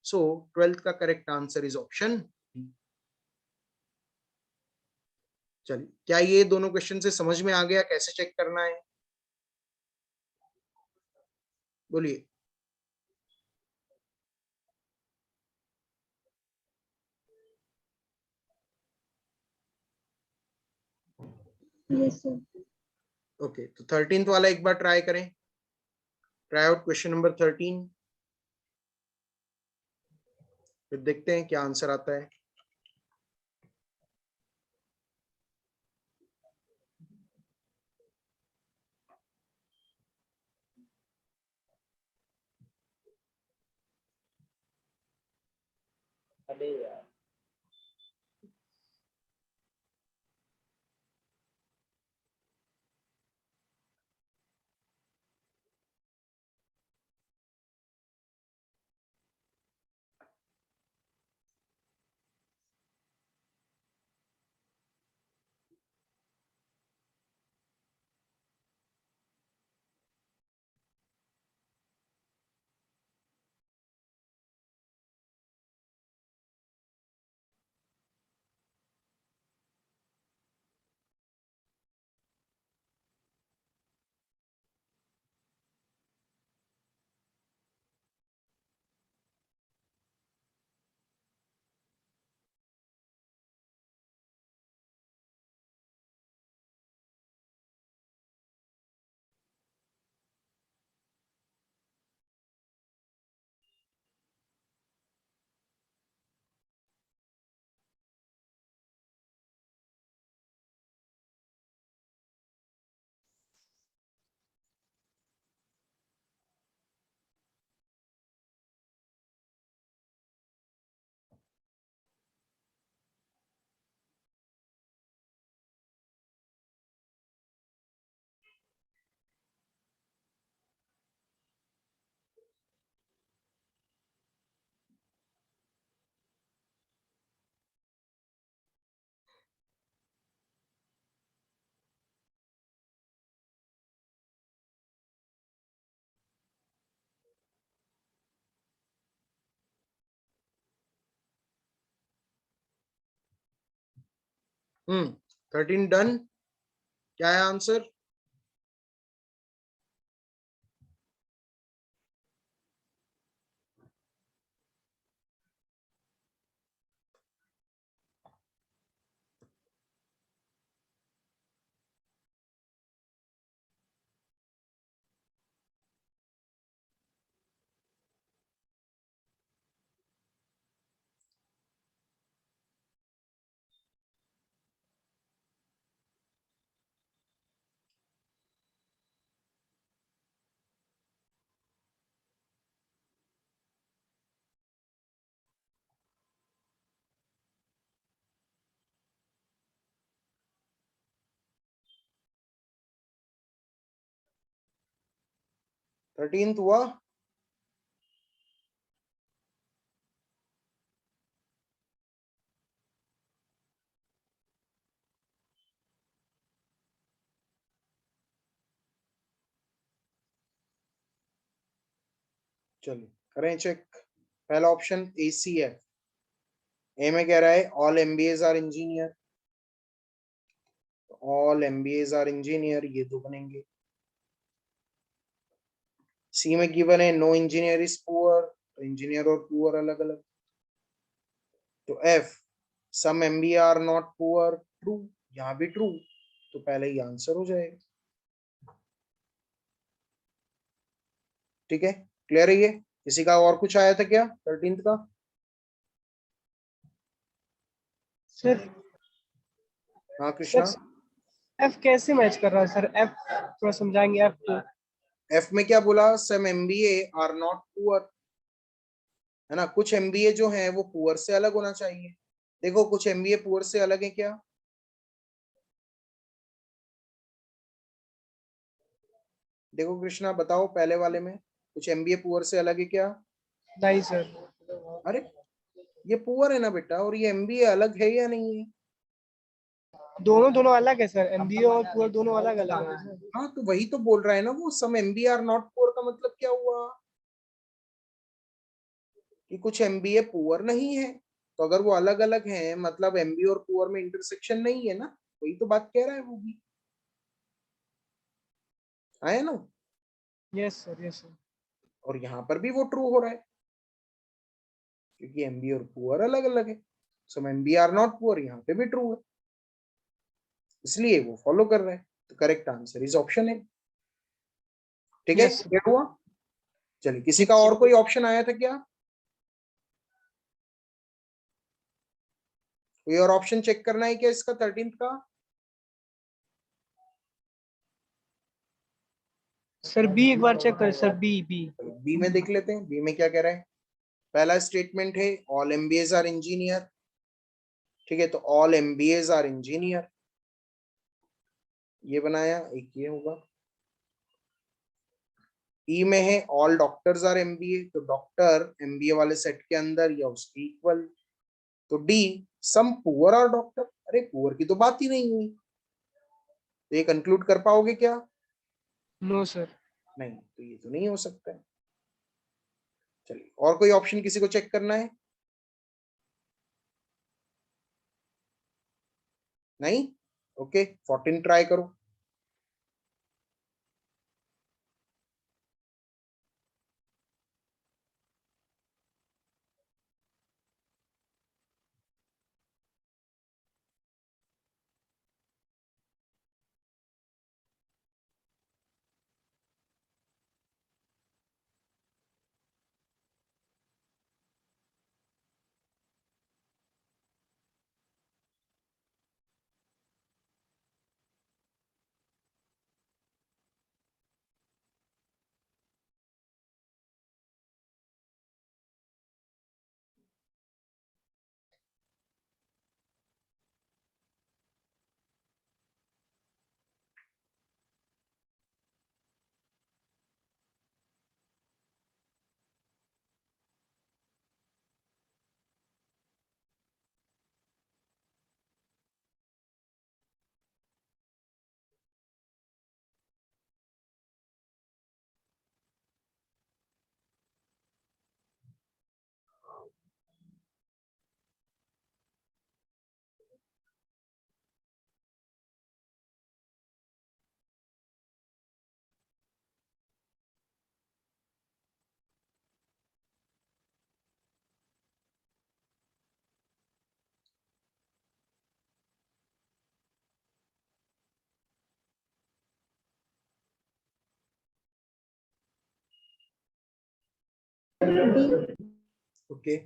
सो 12th का correct answer is option D. चलिए, क्या ये दोनों क्वेश्चन से समझ में आ गया कैसे चेक करना है? बोलिए। Yes, sir. ओके, तो 13th वाला एक बार ट्राई करें। ट्राई आउट क्वेश्चन नंबर 13, फिर देखते हैं क्या आंसर आता है। 13 डन। क्या है आंसर? थर्टींथ हुआ। चलिए करें चेक। पहला ऑप्शन ACF, ए में कह रहा है all MBAs are engineer, all MBAs are engineer, ये दो बनेंगे। सी में गिवन है नो इंजीनियर इज पुअर, तो इंजीनियर और पुअर अलग अलग। तो F some MBA are not poor, true, यहां भी ट्रू, तो पहले ही आंसर हो जाएगा। ठीक है, क्लियर है ये? किसी का और कुछ आया था क्या 13th का? सर हाँ कृष्णा। एफ कैसे मैच कर रहा है सर? एफ थोड़ा समझाएंगे एफ को। एफ में क्या बोला? सम MBA आर नॉट पुअर, है ना? कुछ MBA जो है वो पुअर से अलग होना चाहिए। देखो कुछ MBA पुअर से अलग है क्या? देखो कृष्णा बताओ, पहले वाले में कुछ MBA पुअर से अलग है क्या? नहीं सर। अरे ये पुअर है ना बेटा, और ये MBA अलग है या नहीं है? दोनों दोनों अलग है सर, एमबीए और पूरा दोनों अलग अलग है सर। हाँ तो वही तो बोल रहा है ना वो, सम MBA आर नॉट पुअर का मतलब क्या हुआ? कि कुछ MBA पुअर नहीं है। तो अगर वो अलग अलग हैं मतलब MBA और पुअर में इंटरसेक्शन नहीं है ना, वही तो बात कह रहा है वो भी। आया ना? Yes sir, yes sir. और यहाँ पर भी वो ट्रू हो रहा है क्योंकि MBA और पुअर अलग अलग है। सो MBA आर नॉट पुअर यहाँ पे भी ट्रू है, इसलिए वो फॉलो कर रहा है। तो करेक्ट आंसर इज ऑप्शन है। ठीक है, यस सर। क्या हुआ? चलिए किसी का और कोई ऑप्शन आया था क्या? कोई और ऑप्शन चेक करना है क्या इसका 13th का? सर बी एक बार चेक कर सर, बी बी। बी में देख लेते हैं, बी में क्या कह रहा है। पहला स्टेटमेंट है ऑल एमबीएज आर इंजीनियर, ठीक है, तो ऑल एमबीएज आर इंजीनियर ये बनाया, एक ये होगा। ई में है ऑल डॉक्टर्स आर एमबीए, तो डॉक्टर एमबीए वाले सेट के अंदर या उसके इक्वल। तो D some poor are doctor, अरे पुअर की तो बात ही नहीं हुई, तो ये कंक्लूड कर पाओगे क्या? No sir. नहीं, तो ये तो नहीं हो सकता है। चलिए, और कोई ऑप्शन किसी को चेक करना है? नहीं, ओके, 14 ट्राई करो। ओके,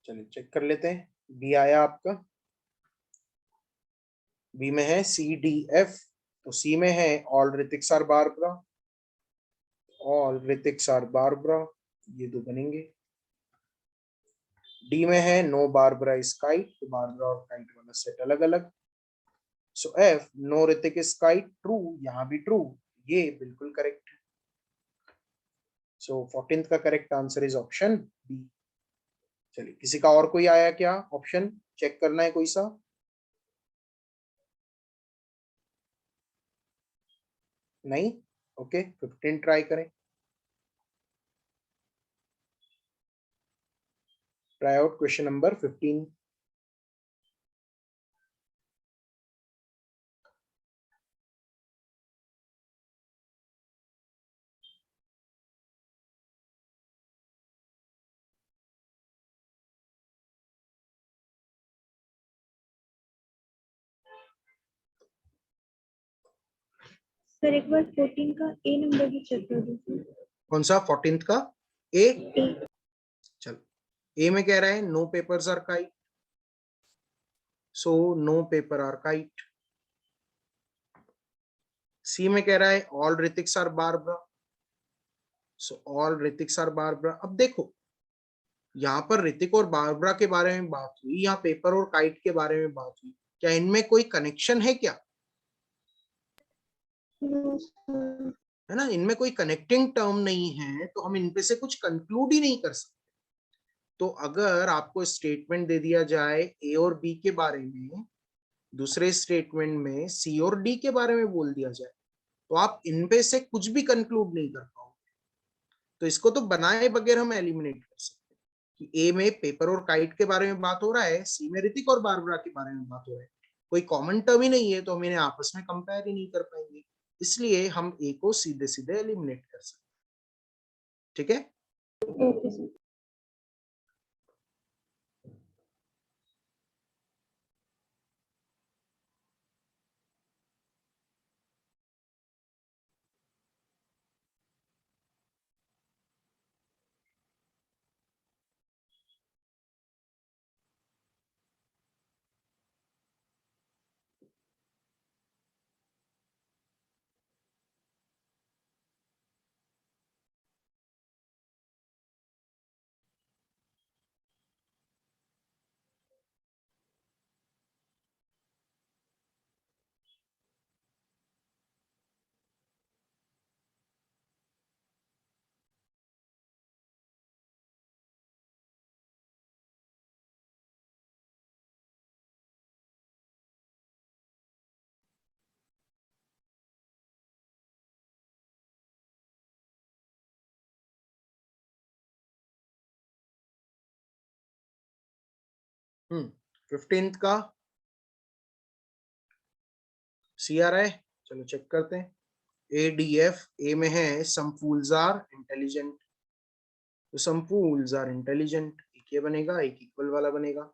चलिए चेक कर लेते हैं। बी आया आपका, बी में है सी डी एफ, तो सी में है all Hrithiks are Barbara, all Hrithiks are Barbara, ये दो बनेंगे। डी में है नो बारबरा इज काइट, तो बारबरा और काइट वाला सेट अलग अलग। So F no Hrithik is kite true, यहां भी ट्रू, ये बिल्कुल करेक्ट है। सो 14th का correct answer is option B. चलिए, किसी का और कोई आया क्या ऑप्शन चेक करना है कोई सा? नहीं, ओके, 15 ट्राई करें। Try out question number 15। Sir एक बार 14 का ए नंबर भी चेक कर दीजिए। कौन सा 14th का? ए। ए। चलो, ए में कह रहा है no papers are kite, so no paper are kite. C में कह रहा है all Hrithiks are Barbara, so all Hrithiks are Barbara. अब देखो, यहाँ पर ऋतिक और बारबरा के बारे में बात हुई, यहाँ पेपर और काइट के बारे में बात हुई, क्या इनमें कोई कनेक्शन है क्या? No sir. है ना, इनमें कोई कनेक्टिंग टर्म नहीं है, तो हम इनपे से कुछ कंक्लूड ही नहीं कर सकते। तो अगर आपको स्टेटमेंट दे दिया जाए ए और बी के बारे में, दूसरे स्टेटमेंट में सी और डी के बारे में बोल दिया जाए, तो आप इनपे से कुछ भी कंक्लूड नहीं कर पाओगे। तो इसको तो बनाए बगैर हम एलिमिनेट कर सकते हैं कि ए में पेपर और काइट के बारे में बात हो रहा है, सी में ऋतिक और बारबरा के बारे में बात हो रहा है, कोई कॉमन टर्म ही नहीं है, तो हम इन्हें आपस में कंपेयर ही नहीं कर पाएंगे। इसलिए हम ए को सीधे सीधे एलिमिनेट कर सकते हैं। ठीक है। Okay sir. 15th का सी आ रहा है, चलो चेक करते हैं। ADF, ए में है सम फूल्स आर इंटेलिजेंट, तो सम फूल्स आर इंटेलिजेंट, एक ये बनेगा, एक इक्वल वाला बनेगा।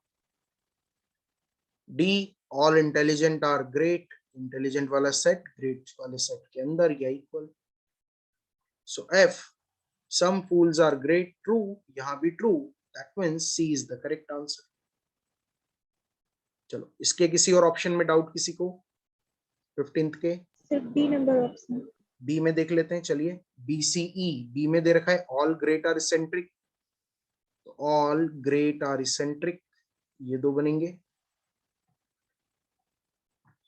D, all intelligent are great, intelligent वाला सेट ग्रेट वाले सेट के अंदर या equal. So F, some fools are great, true, यहां भी true, that means C is the correct answer. चलो इसके किसी और ऑप्शन में डाउट किसी को 15th के? सिर्फ बी नंबर ऑप्शन। बी में देख लेते हैं, चलिए। BCE, बी में दे रखा है ऑल ग्रेट आर इसेंट्रिक, तो ऑल ग्रेट आर इसेंट्रिक, ये दो बनेंगे।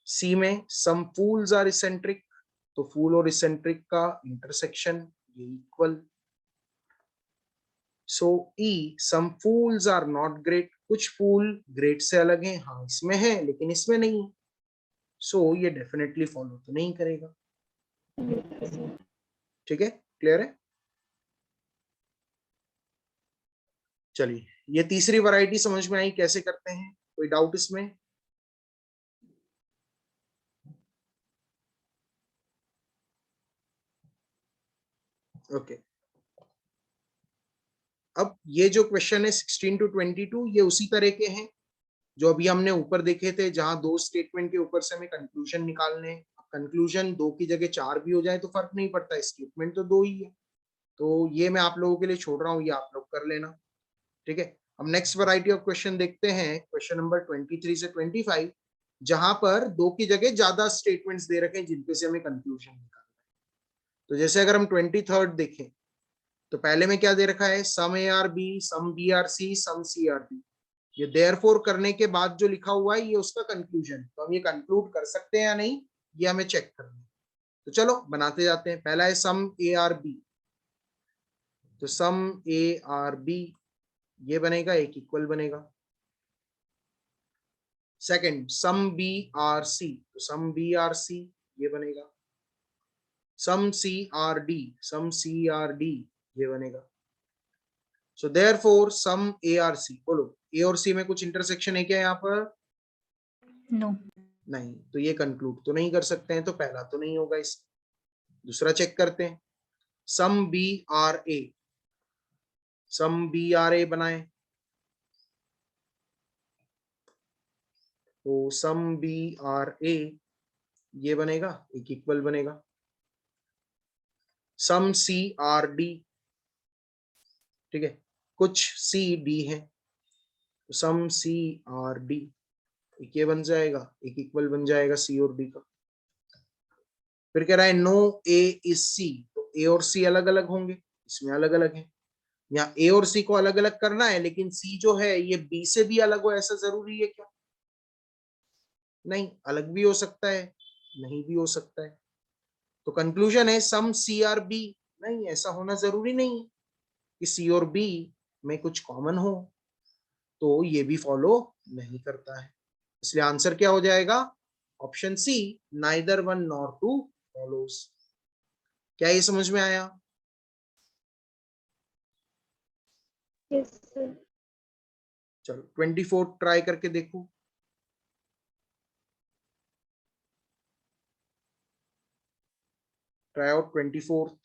सी में सम फूल्स आर इसेंट्रिक, तो फूल और इसेंट्रिक का इंटरसेक्शन, ये equal. So E, some fools are not great, कुछ फूल ग्रेट से अलग हैं, हाँ इसमें है लेकिन इसमें नहीं है, सो ये डेफिनेटली फॉलो तो नहीं करेगा। ठीक है, क्लियर है? चलिए, ये तीसरी वैरायटी समझ में आई कैसे करते हैं, कोई डाउट इसमें? ओके। अब ये जो क्वेश्चन है 16 to 22, ये उसी तरह के हैं जो अभी हमने ऊपर देखे थे, जहां दो स्टेटमेंट के ऊपर से हमें कंक्लूजन निकालने हैं। कंक्लूजन दो की जगह चार भी हो जाए तो फर्क नहीं पड़ता, स्टेटमेंट तो दो ही है। तो ये मैं आप लोगों के लिए छोड़ रहा हूँ, ये आप लोग कर लेना। ठीक है, हम नेक्स्ट वैरायटी ऑफ क्वेश्चन देखते हैं, क्वेश्चन नंबर 23 से 25, जहां पर दो की जगह ज्यादा स्टेटमेंट्स दे रखे हैं जिनपे से हमें कंक्लूजन निकालना है। तो जैसे अगर हम 23rd देखें, तो पहले में क्या दे रखा है, some A are B, some B are C, some C are D. ये देयरफॉर करने के बाद जो लिखा हुआ है ये उसका कंक्लूजन, तो हम ये कंक्लूड कर सकते हैं या नहीं, ये हमें चेक करना है। तो चलो बनाते जाते हैं। पहला है सम ए आर बी, तो सम ए आर बी ये बनेगा, एक इक्वल बनेगा। Second, some B are C, तो सम बी आर सी ये बनेगा। Some C are D, some C are D ये बनेगा। So therefore some A R C, बोलो ए और सी में कुछ इंटरसेक्शन है क्या यहाँ पर? No. नहीं, तो ये कंक्लूड तो नहीं कर सकते हैं, तो पहला तो नहीं होगा इस। दूसरा चेक करते हैं, some B are A, some B are A बनाए, तो सम बी आर ए ये बनेगा, एक इक्वल बनेगा। सम सी आर डी, ठीक है, कुछ सी डी है, तो सम सी आर डी एक ये बन जाएगा, एक इक्वल बन जाएगा सी और डी का। फिर कह रहा है नो ए इज सी, तो ए और सी अलग अलग होंगे, इसमें अलग अलग है। यहाँ ए और सी को अलग अलग करना है, लेकिन सी जो है ये बी से भी अलग हो, ऐसा जरूरी है क्या? नहीं, अलग भी हो सकता है, नहीं भी हो सकता है। तो कंक्लूजन है सम सी आर बी, नहीं ऐसा होना जरूरी नहीं कि सी और बी में कुछ कॉमन हो, तो ये भी फॉलो नहीं करता है। इसलिए आंसर क्या हो जाएगा? Option C, neither one nor two follows. क्या ये समझ में आया? Yes sir. चलो 24 ट्राई करके देखो। Try out 24।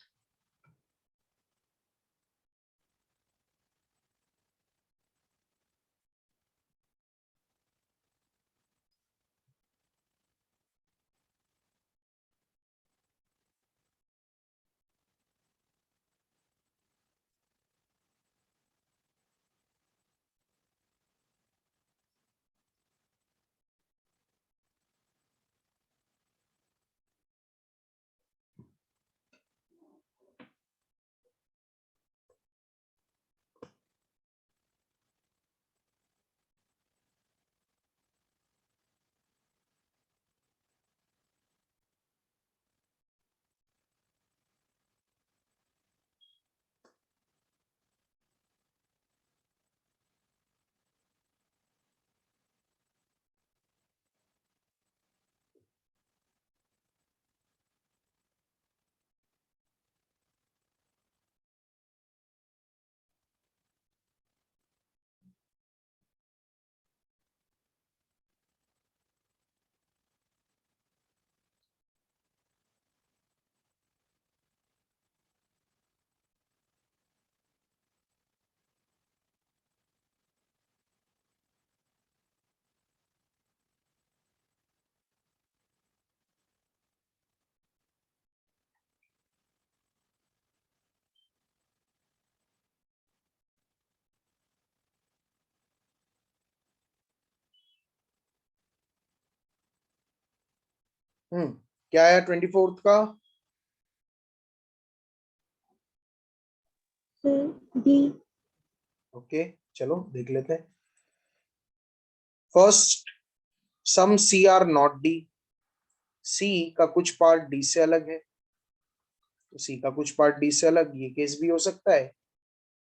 क्या है 24th का? बी। ओके, चलो देख लेते हैं। First, some C are not D. C का कुछ पार्ट डी से अलग है, तो सी का कुछ पार्ट डी से अलग, ये केस भी हो सकता है,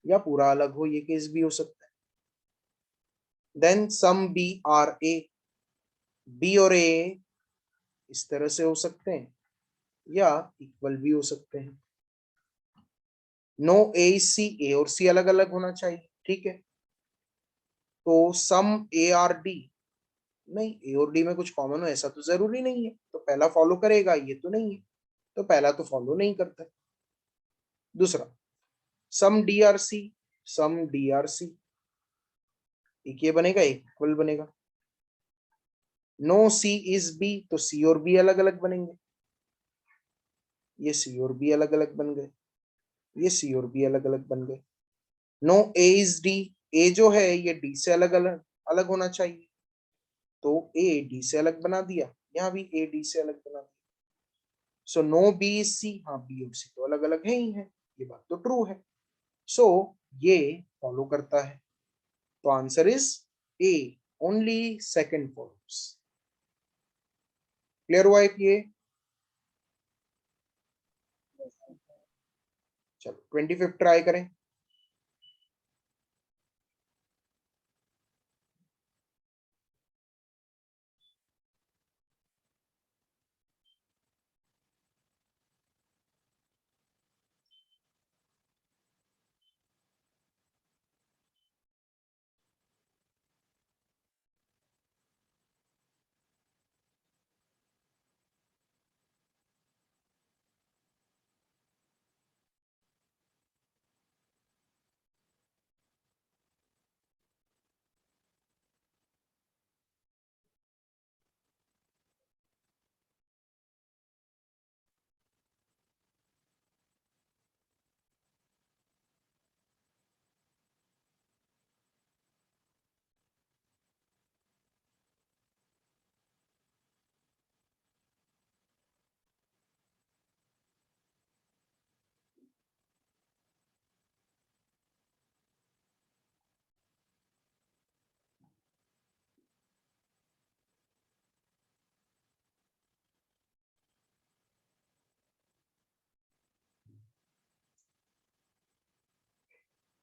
या पूरा अलग हो, ये केस भी हो सकता है। Then some B are A. B और ए इस तरह से हो सकते हैं, या इक्वल भी हो सकते हैं। नो ए सी, ए और सी अलग अलग होना चाहिए, ठीक है। तो सम ए आर डी, नहीं, ए और डी में कुछ कॉमन हो ऐसा तो जरूरी नहीं है, तो पहला फॉलो करेगा, ये तो नहीं है, तो पहला तो फॉलो नहीं करता। दूसरा, सम D are C. Some D are सी, एक ये बनेगा, एक इक्वल बनेगा। नो सी इज बी, तो सी और बी अलग अलग बनेंगे, ये सी और बी अलग अलग बन गए, ये सी और बी अलग अलग बन गए। नो ए इज डी, ए जो है ये डी से अलग अलग अलग होना चाहिए, तो ए डी से अलग बना दिया, यहाँ भी ए डी से अलग बना दिया। So no B is C, हाँ बी और सी तो अलग अलग है ही है, ये बात तो ट्रू है। सो ये फॉलो करता है, तो answer is a, only second follows. Clear हुआ है ये? चलो 25 ट्राई करें।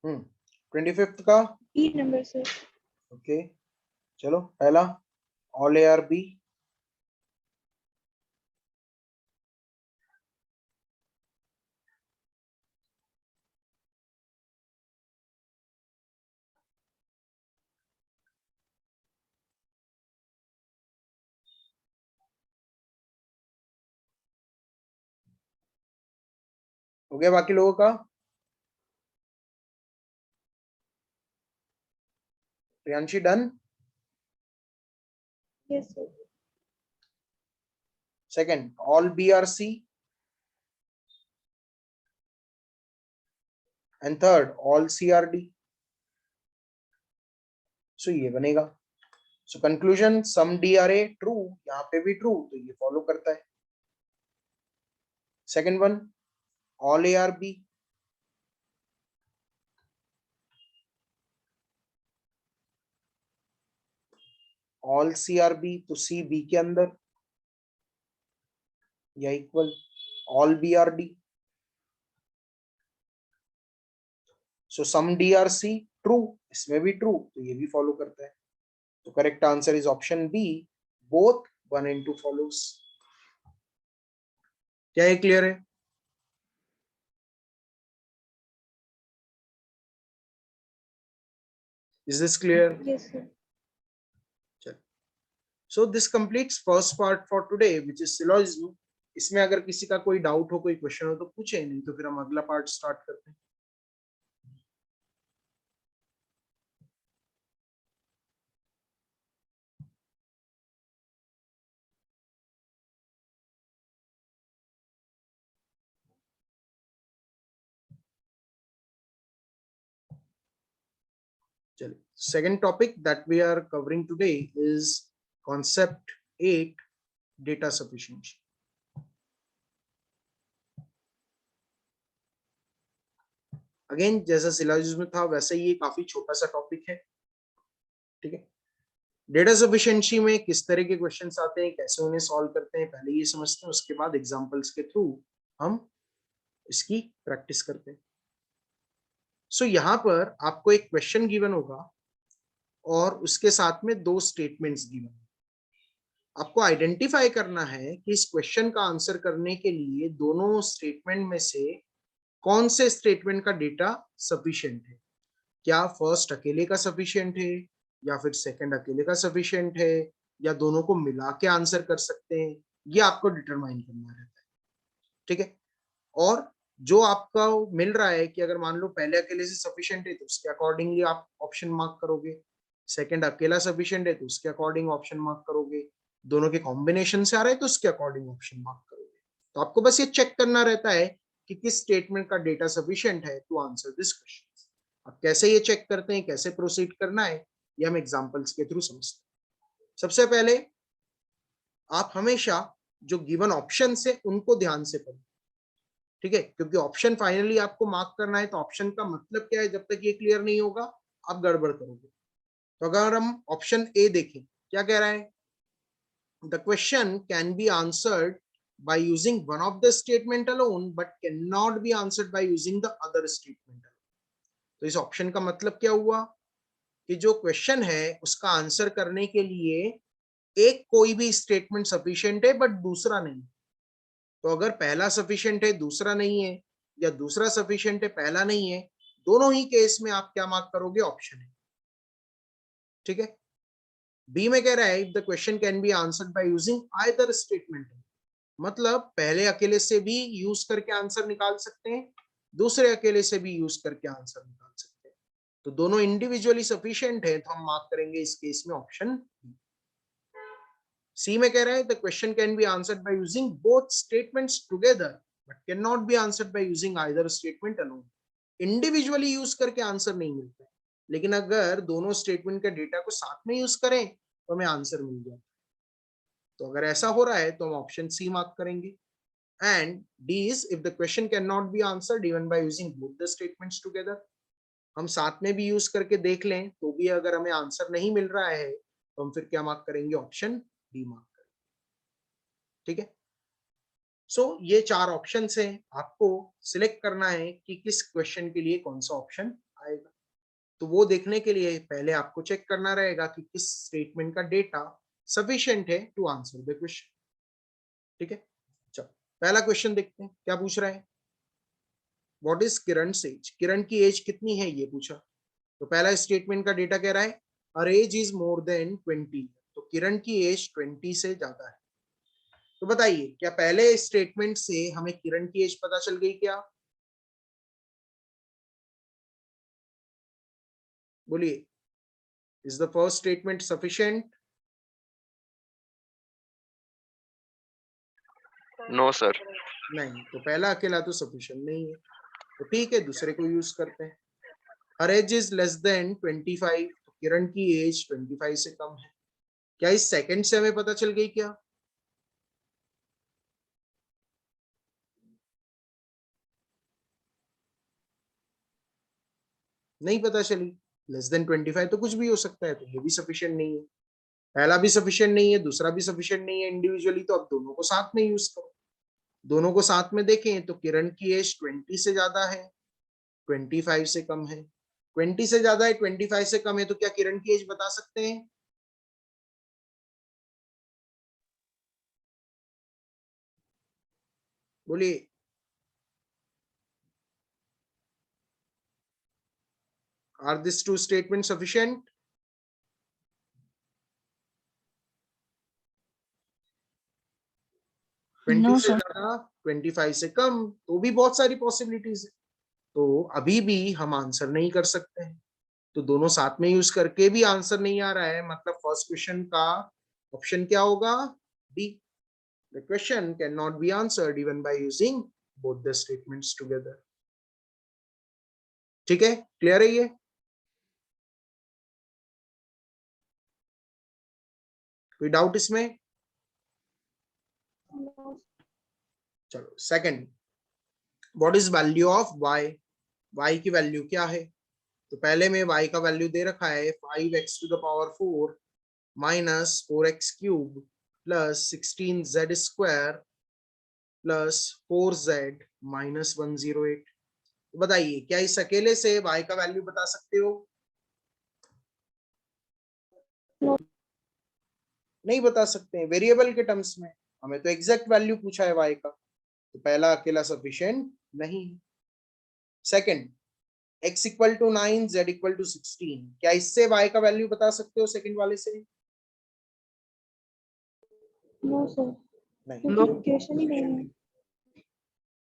हम्म 25 का, बी नंबर सर। ओके। चलो पहला, ऑल ए आर बी। हो गया बाकी लोगों का? Priyanshi done? Yes sir. Second, all B are C. And third, all C are D. So ये बनेगा। So conclusion, some D are A true, यहाँ पे भी ट्रू, तो ये फॉलो करता है। Second one, all A are B. All C are B, तो सी बी के अंदर या equal. All B are D, so some D are C true, इसमें भी ट्रू, तो ये भी फॉलो करता है। तो correct answer is option B, both 1 and 2 follows। क्या ये क्लियर है? Is this clear? Yes sir. So this completes first part for today, which is syllogism। इसमें अगर किसी का कोई डाउट हो, कोई क्वेश्चन हो तो पूछे, नहीं तो फिर हम अगला पार्ट स्टार्ट करते हैं। चलिए, second topic that we are covering today is concept 8, data sufficiency. Again जैसा सिलेबस में था वैसे ये काफी छोटा सा टॉपिक है, ठीक है। डेटा सफिशिएंसी में किस तरह के क्वेश्चंस आते हैं, कैसे उन्हें सॉल्व करते हैं, पहले ये समझते हैं, उसके बाद एग्जांपल्स के थ्रू हम इसकी प्रैक्टिस करते हैं। सो यहाँ पर आपको एक क्वेश्चन गिवन होगा और उसके साथ में 2 स्टेटमेंट्स गिवन। आपको आइडेंटिफाई करना है कि इस क्वेश्चन का आंसर करने के लिए दोनों स्टेटमेंट में से कौन से स्टेटमेंट का डेटा सफिशिएंट है। क्या फर्स्ट अकेले का सफिशिएंट है, या फिर सेकंड अकेले का सफिशिएंट है, या दोनों को मिला के आंसर कर सकते हैं, ये आपको डिटरमाइन करना रहता है, ठीक है। और जो आपका मिल रहा है कि अगर मान लो पहले अकेले से सफिशिएंट है तो उसके अकॉर्डिंगली आप ऑप्शन मार्क करोगे, सेकंड अकेला सफिशिएंट है तो उसके अकॉर्डिंग ऑप्शन मार्क करोगे, दोनों के कॉम्बिनेशन से आ रहा है तो उसके अकॉर्डिंग ऑप्शन मार्क करोगे। तो आपको बस ये चेक करना रहता है कि किस स्टेटमेंट का डेटा सफिशिएंट है टू आंसर दिस क्वेश्चन। अब कैसे ये चेक करते हैं, कैसे प्रोसीड करना है, ये हम एग्जांपल्स के थ्रू समझते हैं। सबसे पहले आप हमेशा जो गिवन ऑप्शन है उनको ध्यान से पढ़ें, ठीक है, क्योंकि ऑप्शन फाइनली आपको मार्क करना है, तो ऑप्शन का मतलब क्या है, जब तक ये क्लियर नहीं होगा आप गड़बड़ करोगे। तो अगर हम ऑप्शन ए देखें, क्या कह रहा है, the question can be answered by using one of the statement alone but cannot be answered by using the other statement alone। तो इस ऑप्शन का मतलब क्या हुआ कि जो क्वेश्चन है उसका आंसर करने के लिए एक कोई भी स्टेटमेंट सफिशिएंट है बट दूसरा नहीं। तो अगर पहला सफिशिएंट है दूसरा नहीं है, या दूसरा सफिशिएंट है पहला नहीं है, दोनों ही केस में आप क्या मार्क करोगे, ऑप्शन है, ठीक है। बी में कह रहा है the question can be answered by using either statement, मतलब पहले अकेले से भी यूज करके आंसर निकाल सकते हैं, दूसरे अकेले से भी यूज करके आंसर निकाल सकते हैं। तो दोनों इंडिविजुअली सफिशिएंट है तो हम मार्क करेंगे इस केस में ऑप्शन बी। सी में कह रहा है the question can be answered by using both statements together but can not be answered by using either statement alone. Individually use करके आंसर नहीं मिलता है, लेकिन अगर दोनों स्टेटमेंट का डेटा को साथ में यूज करें तो हमें आंसर मिल जाता है। तो अगर ऐसा हो रहा है तो हम ऑप्शन सी मार्क करेंगे। And D is if the question can not be answered even by using both the statements together. हम साथ में भी यूज करके देख लें तो भी अगर हमें आंसर नहीं मिल रहा है तो हम फिर क्या मार्क करेंगे, ऑप्शन डी मार्क करेंगे, ठीक है। सो ये 4 ऑप्शन हैं, आपको सिलेक्ट करना है कि किस क्वेश्चन के लिए कौन सा ऑप्शन आएगा। तो वो देखने के लिए पहले आपको चेक करना रहेगा कि किस स्टेटमेंट का डेटा सफिशिएंट है टू आंसर द क्वेश्चन, ठीक है। चलो पहला क्वेश्चन देखते हैं क्या पूछ रहा है, व्हाट इज किरण's एज, किरण की एज कितनी है ये पूछा। तो पहला स्टेटमेंट का डेटा कह रहा है हर एज इज मोर देन 20, तो किरण की एज 20 से ज्यादा है। तो बताइए क्या पहले स्टेटमेंट से हमें किरण की एज पता चल गई क्या, बोलिए, is the first statement sufficient? No sir. नहीं, तो पहला अकेला तो सफिशिएंट नहीं है, तो ठीक है दूसरे को यूज करते हैं। हर एज इज लेस देन 25, तो किरण की एज 25 से कम है। क्या इस सेकंड से हमें पता चल गई क्या, नहीं पता चली। लेस देन 25 तो कुछ भी हो सकता है, तो ये भी सफिशिएंट नहीं है। पहला भी सफिशिएंट नहीं है, दूसरा भी सफिशिएंट नहीं है इंडिविजुअली, तो अब दोनों को साथ में यूज करो। दोनों को साथ में देखें तो किरण की एज 20 से ज्यादा है, 25 से कम है। 20 से ज्यादा है, 25 से कम है, तो क्या किरण की एज बता सकते हैं? बोलिए, are this two statement sufficient? No, 20 से sir. ज्यादा, 25 से कम, तो भी बहुत सारी पॉसिबिलिटीज है, तो अभी भी हम आंसर नहीं कर सकते हैं। तो दोनों साथ में यूज करके भी आंसर नहीं आ रहा है, मतलब फर्स्ट क्वेश्चन का ऑप्शन क्या होगा, D. The question can not be answered even by using both the statements together, ठीक है, क्लियर है ये? कोई डाउट इसमें? No. चलो second, what is value of y, y की वैल्यू क्या है? तो पहले में y का वैल्यू दे रखा है 5x to the power 4 minus 4x cube plus 16z square plus 4z minus 108। तो बताइए क्या इस अकेले से y का वैल्यू बता सकते हो? No. नहीं बता सकते हैं, वेरिएबल के टर्म्स में। हमें तो एग्जैक्ट वैल्यू पूछा है y का, तो पहला अकेला सफिशिएंट नहीं। Second, x equal to 9 z equal to 16, क्या इससे y का वैल्यू बता सकते हो सेकंड वाले से? No, sir. नहीं। क्योंकि इक्वेशन ही नहीं है।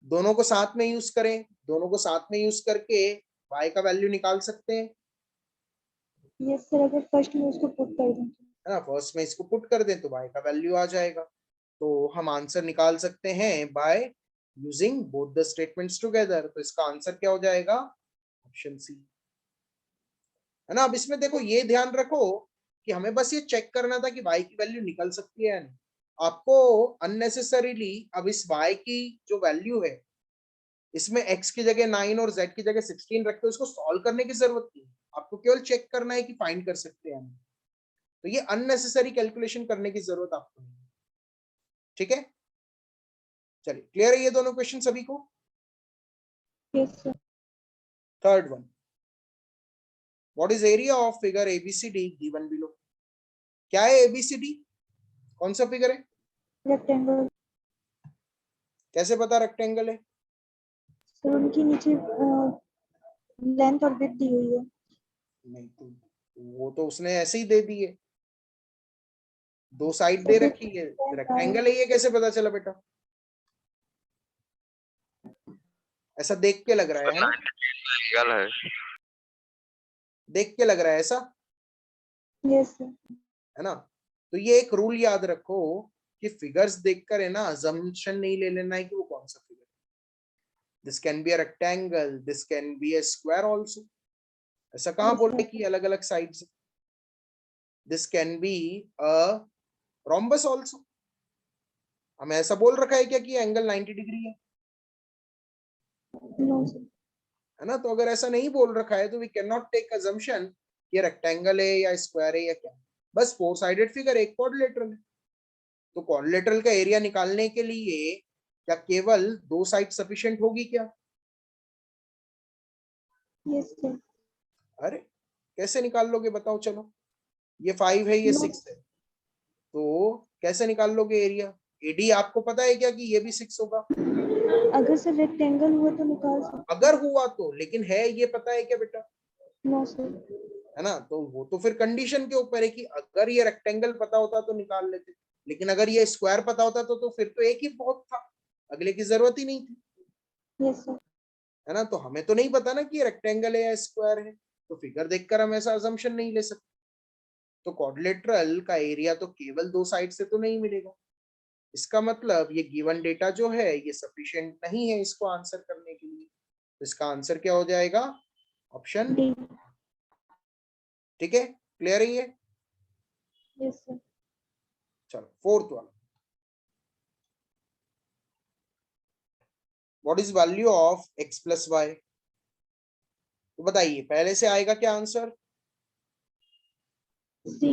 दोनों को साथ में यूज करें, दोनों को साथ में यूज करके y का वैल्यू निकाल सकते हैं, यस सर, अगर फर्स्ट में उसको पुट कर दूं तो। है ना। फर्स्ट में इसको पुट कर दें तो y का वैल्यू आ जाएगा। तो हम आंसर निकाल सकते हैं by using both the statements together. तो इसका आंसर क्या हो जाएगा? ऑप्शन सी, है ना। अब इसमें देखो ये ध्यान रखो कि हमें बस ये चेक करना था कि y की वैल्यू निकल सकती है या नहीं। आपको अननेसेसरीली अब इस y की जो वैल्यू है इसमें x की जगह 9 और z की जगह 16 रख के उसको सॉल्व करने की जरूरत नहीं है। आपको केवल चेक करना है कि फाइंड कर सकते हैं हम। तो ये अननेसेसरी कैलकुलेशन करने की जरूरत आपको नहीं है, ठीक है। चलिए, क्लियर है ये दोनों क्वेश्चन सभी को? Yes sir. Third one, what is area of figure ABCD given below? क्या है एबीसीडी? कौन सा फिगर है? रेक्टेंगल। कैसे पता रेक्टेंगल है? सर उनकी नीचे लेंथ और विड्थ दी हुई है। नहीं, तो वो तो उसने ऐसे ही दे दी है, दो साइड दे सर रखी है, रेक्टेंगल है, ये कैसे पता चला बेटा? ऐसा देख के लग रहा है ना? एंगल है। देख के लग रहा है ऐसा, यस सर। है ना। तो ये एक रूल याद रखो कि फिगर्स देखकर है ना अजम्पशन नहीं ले लेना है कि वो कौन सा figure. This can be a rectangle, this can be a square also. ऐसा कहां Yes, बोला sir. है कि अलग अलग sides? This can be a rhombus also. हमें ऐसा बोल रखा है क्या कि एंगल 90 डिग्री है? No, sir. है ना। तो अगर ऐसा नहीं बोल रखा है तो we can not take assumption ये रेक्टेंगल है या स्क्वायर है या क्या। बस फोर साइडेड फिगर, एक क्वाड्रिलेटरल है। तो क्वाड्रिलेटरल का एरिया निकालने के लिए क्या केवल दो साइड सफिशिएंट होगी क्या? Yes, sir. अरे कैसे निकाल लोगे बताओ? चलो, ये 5 है, ये No. 6 है, तो कैसे निकाल लोगे एरिया? एडी आपको पता है क्या कि ये भी 6 होगा? अगर सर रेक्टेंगल हुआ तो निकाल सकते। अगर हुआ तो, लेकिन है ये पता है क्या बेटा? No sir. है ना। तो वो तो फिर कंडीशन के ऊपर है कि अगर ये रेक्टेंगल पता होता तो निकाल लेते, लेकिन अगर ये स्क्वायर पता होता तो फिर तो एक ही बहुत था, अगले की जरूरत ही नहीं थी, यस सर। है ना। तो हमें तो नहीं पता ना कि ये रेक्टेंगल है या स्क्वायर है, तो फिगर देखकर हम ऐसा अजम्पशन नहीं ले सकते। तो क्वाड्रिलेटरल का एरिया तो केवल दो साइड से तो नहीं मिलेगा। इसका मतलब ये गिवन डेटा जो है ये सफिशिएंट नहीं है इसको आंसर करने के लिए। तो इसका आंसर क्या हो जाएगा? Option, D. ठीक है, क्लियर है ये? Yes sir. चलो फोर्थ वाला, what is value of x plus Y? तो बताइए पहले से आएगा क्या आंसर? सी।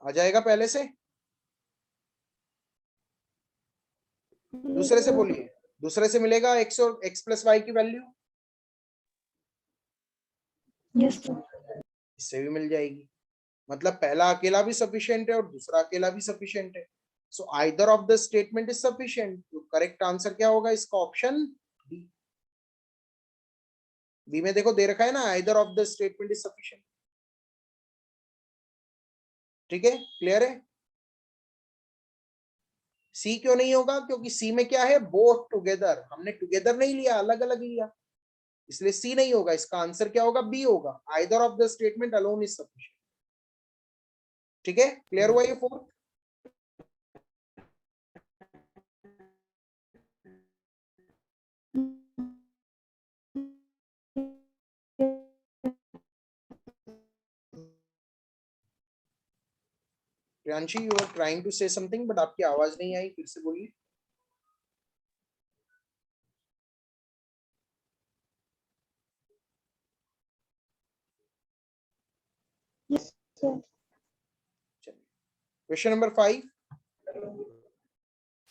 आ जाएगा पहले से? दूसरे से बोलिए, दूसरे से मिलेगा x और x प्लस वाई की वैल्यू? Yes sir. इससे भी मिल जाएगी। मतलब पहला अकेला भी सफिशिएंट है और दूसरा अकेला भी सफिशिएंट है। So either of the statement is sufficient. तो करेक्ट आंसर क्या होगा इसका? Option B. बी में देखो दे रखा है ना, either of the statement is sufficient. ठीक है, क्लियर है? सी क्यों नहीं होगा? क्योंकि सी में क्या है? Both together. हमने टुगेदर नहीं लिया, अलग अलग लिया, इसलिए सी नहीं होगा। इसका आंसर क्या होगा? बी होगा, either of the statement alone is sufficient. ठीक है, क्लियर हुआ ये fourth? Priyanshi, you are trying to say something but आपकी आवाज नहीं आई, फिर से बोलिए। Yes, sir. Question number 5।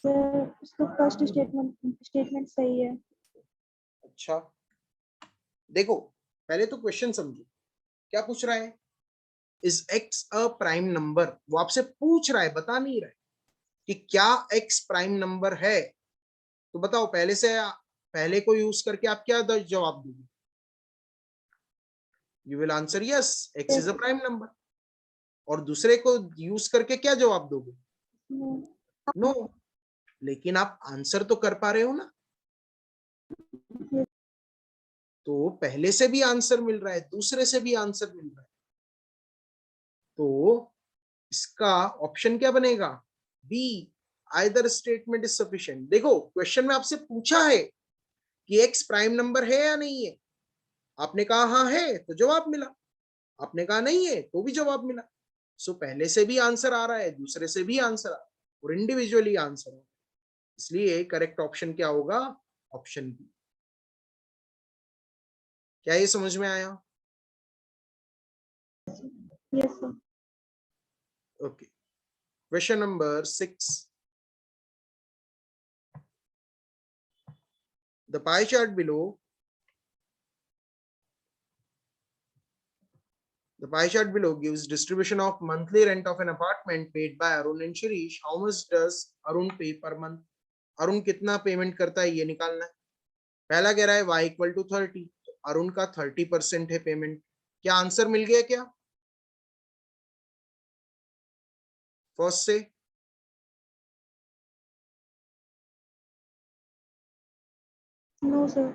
Sir उसका फर्स्ट स्टेटमेंट सही है। अच्छा, देखो पहले तो क्वेश्चन समझो, क्या पूछ रहा है? Is x a prime number? वो आपसे पूछ रहा है, बता नहीं रहा है कि क्या एक्स प्राइम नंबर है। तो बताओ पहले को यूज करके आप क्या जवाब दोगे? You will answer yes, x is a prime number. और दूसरे को यूज करके क्या जवाब दोगे? नो। लेकिन आप आंसर तो कर पा रहे हो ना, तो पहले से भी आंसर मिल रहा है, दूसरे से भी आंसर मिल रहा है, तो इसका ऑप्शन क्या बनेगा? B, either statement is sufficient. देखो क्वेश्चन में आपसे पूछा है कि एक्स प्राइम नंबर है या नहीं है, आपने कहा हाँ है तो जवाब मिला, आपने कहा नहीं है तो भी जवाब मिला। सो पहले से भी आंसर आ रहा है, दूसरे से भी आंसर आ रहा है, और इंडिविजुअली आंसर आ रहा है। इसलिए करेक्ट ऑप्शन क्या होगा? Option B. क्या ये समझ में आया? Yes sir. Okay, question number 6। The pie chart below gives distribution of monthly rent of an apartment paid by Arun and Shirish. How much does Arun pay per month? Arun कितना payment करता है ये निकालना है। पहला कह रहा है y इक्वल टू 30, तो अरुण का 30% है पेमेंट। क्या आंसर मिल गया क्या फर्स्ट से? No sir.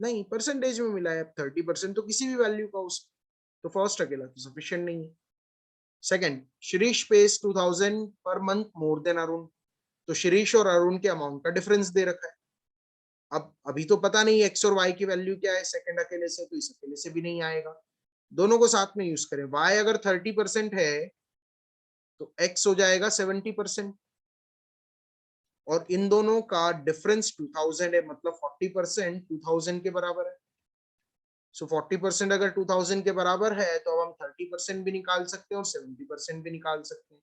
नहीं, परसेंटेज में मिला है। 30% तो किसी भी वैल्यू का उस, तो फर्स्ट अकेला तो सफिशिएंट नहीं है। Second, Shirish page 2000 per month more than Arun, तो शिरीष और अरुण के अमाउंट का डिफरेंस दे रखा है। अब अभी तो पता नहीं एक्स और वाई की वैल्यू क्या है सेकंड अकेले से, तो इस अकेले से भी नहीं आएगा। दोनों को साथ में यूज करें। वाई अगर 30% है तो एक्स हो जाएगा 70%, और इन दोनों का डिफरेंस 2000 है, मतलब 40% 2000 के बराबर है। सो 40% अगर 2000 के बराबर है तो अब हम 30% भी निकाल सकते हैं और 70% भी निकाल सकते हैं।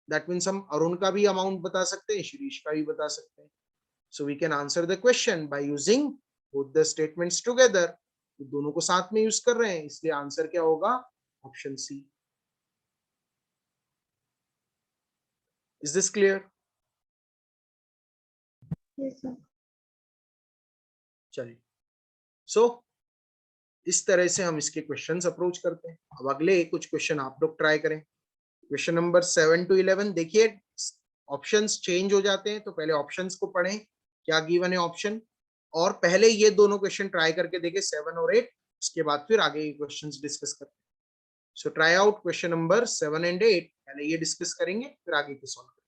दैट मीन्स हम अरुण का भी अमाउंट बता सकते हैं, शिरीष का भी बता सकते हैं। So we can answer the question by using both the statements together. तो दोनों को साथ में यूज कर रहे हैं, इसलिए आंसर क्या होगा? Option C. Is this clear? Yes sir. चलिए, सो इस तरह से हम इसके क्वेश्चंस अप्रोच करते हैं। अब अगले कुछ क्वेश्चन आप लोग ट्राई करें। क्वेश्चन नंबर 7 to 11 देखिए, ऑप्शंस चेंज हो जाते हैं, तो पहले ऑप्शंस को पढ़ें, क्या गिवन है ऑप्शन, और पहले ये दोनों क्वेश्चन ट्राई करके देखें 7 और 8, उसके बाद फिर आगे क्वेश्चंस डिस्कस करते हैं। So try out question number 7 and 8, पहले ये डिस्कस करेंगे फिर आगे के सॉल्व करेंगे।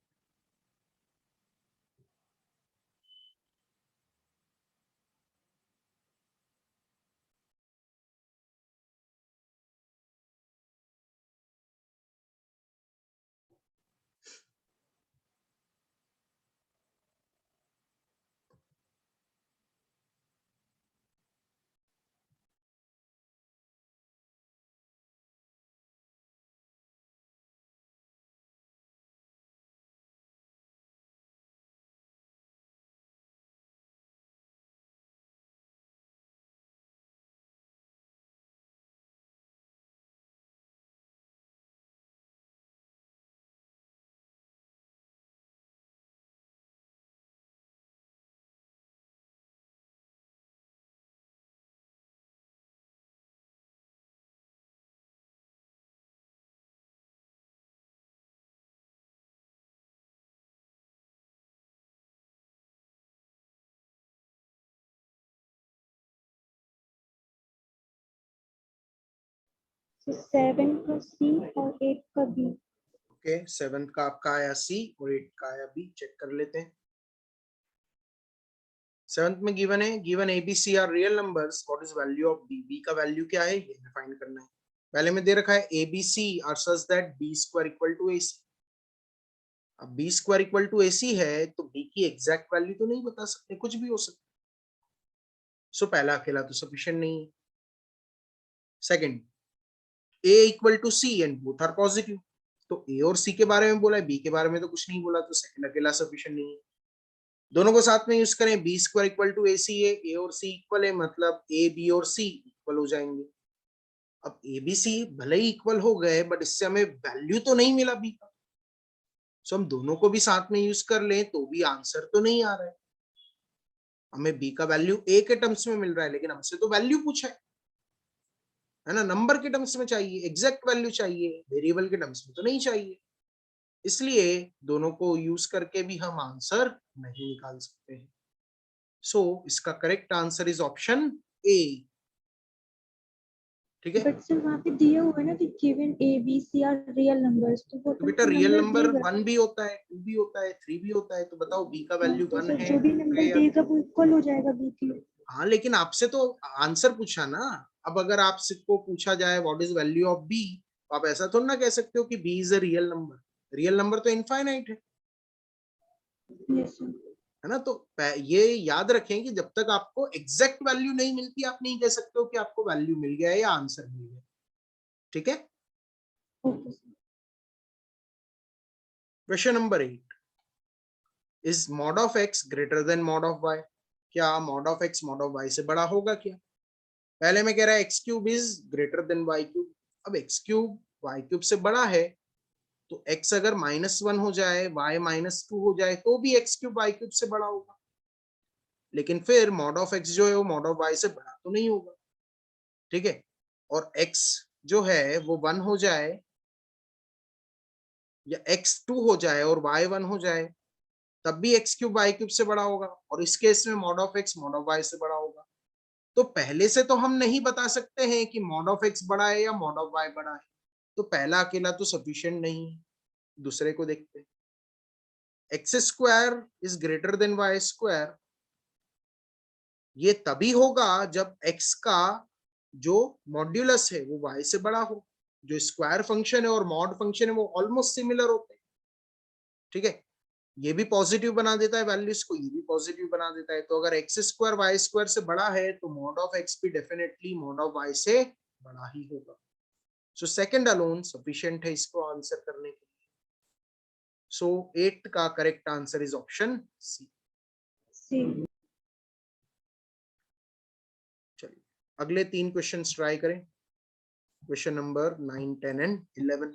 So 7 का सी और 8 का बी। ओके, 7 का आपका आया सी और 8 का आया बी। चेक कर लेते हैं। 7th में गिवन है, given ABC are real numbers, what is value of B? B का वैल्यू क्या है ये हमें फाइंड करना है। पहले में दे रखा है ABC are such that B square equal to AC, अब B square equal to AC है तो बी की एग्जैक्ट वैल्यू तो नहीं बता सकते, कुछ भी हो सकता। सो पहला अकेला तो सफिशिएंट नहीं है। Second, A equal to C and both are positive, तो A और C के बारे में बोला है, B के बारे में तो कुछ नहीं बोला, तो सेकंड अकेला सफिशिएंट नहीं है। दोनों को साथ में यूज करें, B square equal to AC है, A और C इक्वल है, मतलब A B और C इक्वल हो जाएंगे। अब A B C भले ही इक्वल हो गए बट इससे हमें वैल्यू तो नहीं मिला B का, सो हम दोनों को भी साथ में यूज कर लें तो भी आंसर तो नहीं आ रहा है। हमें बी का वैल्यू ए के टर्म्स में मिल रहा है लेकिन हमसे तो वैल्यू पूछा है ना, नंबर के टर्म्स में चाहिए, एग्जैक्ट वैल्यू चाहिए, वेरिएबल के टर्म्स में तो नहीं चाहिए। इसलिए दोनों को यूज करके भी हम आंसर नहीं निकाल सकते हैं। सो इसका correct answer is option A. ठीक है, बट सर वहाँ पे दिया हुआ है ना कि given A B C are real numbers, तो वो तो तो बेटा रियल नंबर देगा। 1 भी होता है, 2 भी होता है, 3 भी होता है, तो बताओ बी का हाँ, वैल्यू तो 1 सर है, जो भी 2 है नंबर या देगा वो इक्वल हो जाएगा B के। हाँ, लेकिन आपसे तो आंसर पूछा ना। अब अगर आपसे को पूछा जाए what is value of B, तो आप ऐसा थोड़ा ना कह सकते हो कि B is a real number. Real number तो इनफाइनाइट यस सर। है ना। तो ये याद रखें कि जब तक आपको एग्जैक्ट वैल्यू नहीं मिलती आप नहीं कह सकते हो कि आपको वैल्यू मिल गया है या आंसर मिल गया। ठीक है, okay sir. Question number 8, is mod of X greater than mod of Y? क्या mod of X mod of Y से बड़ा होगा क्या? पहले में कह रहा है X cube is greater than Y cube. अब एक्स क्यूब वाई क्यूब से बड़ा है, तो x अगर -1 हो जाए, y -2 हो जाए, तो भी एक्स क्यूब वाई क्यूब से बड़ा होगा। लेकिन फिर मॉड ऑफ x जो है वो मॉड ऑफ y से बड़ा तो नहीं होगा। ठीक है, और x जो है वो 1 हो जाए या x 2 हो जाए और y 1 हो जाए, तब भी एक्स क्यूब वाई क्यूब से बड़ा होगा, और इस केस में mod of x mod of y से बड़ा होगा। तो पहले से तो हम नहीं बता सकते हैं कि मॉड ऑफ x बड़ा है या मॉड ऑफ y बड़ा है, तो पहला अकेला तो सफिशिएंट नहीं है। दूसरे को देखते हैं, X square is greater than Y square, ये तभी होगा जब x का जो मॉड्यूलस है वो y से बड़ा हो। जो स्क्वायर फंक्शन है और मॉड फंक्शन है वो ऑलमोस्ट सिमिलर होते हैं। ठीक है, ये भी पॉजिटिव बना देता है वैल्यूज को, ये भी पॉजिटिव बना देता है, तो अगर एक्स स्क्वायर वाई स्क्वायर से बड़ा है तो मॉड ऑफ एक्स भी डेफिनेटली मॉड ऑफ वाई से बड़ा ही होगा। सो सेकंड अलोन सफिशिएंट है इसको आंसर करने के लिए। सो 8 का correct answer is option C. C. चलिए अगले 3 क्वेश्चंस ट्राई करें। Question number 9, 10 and 11।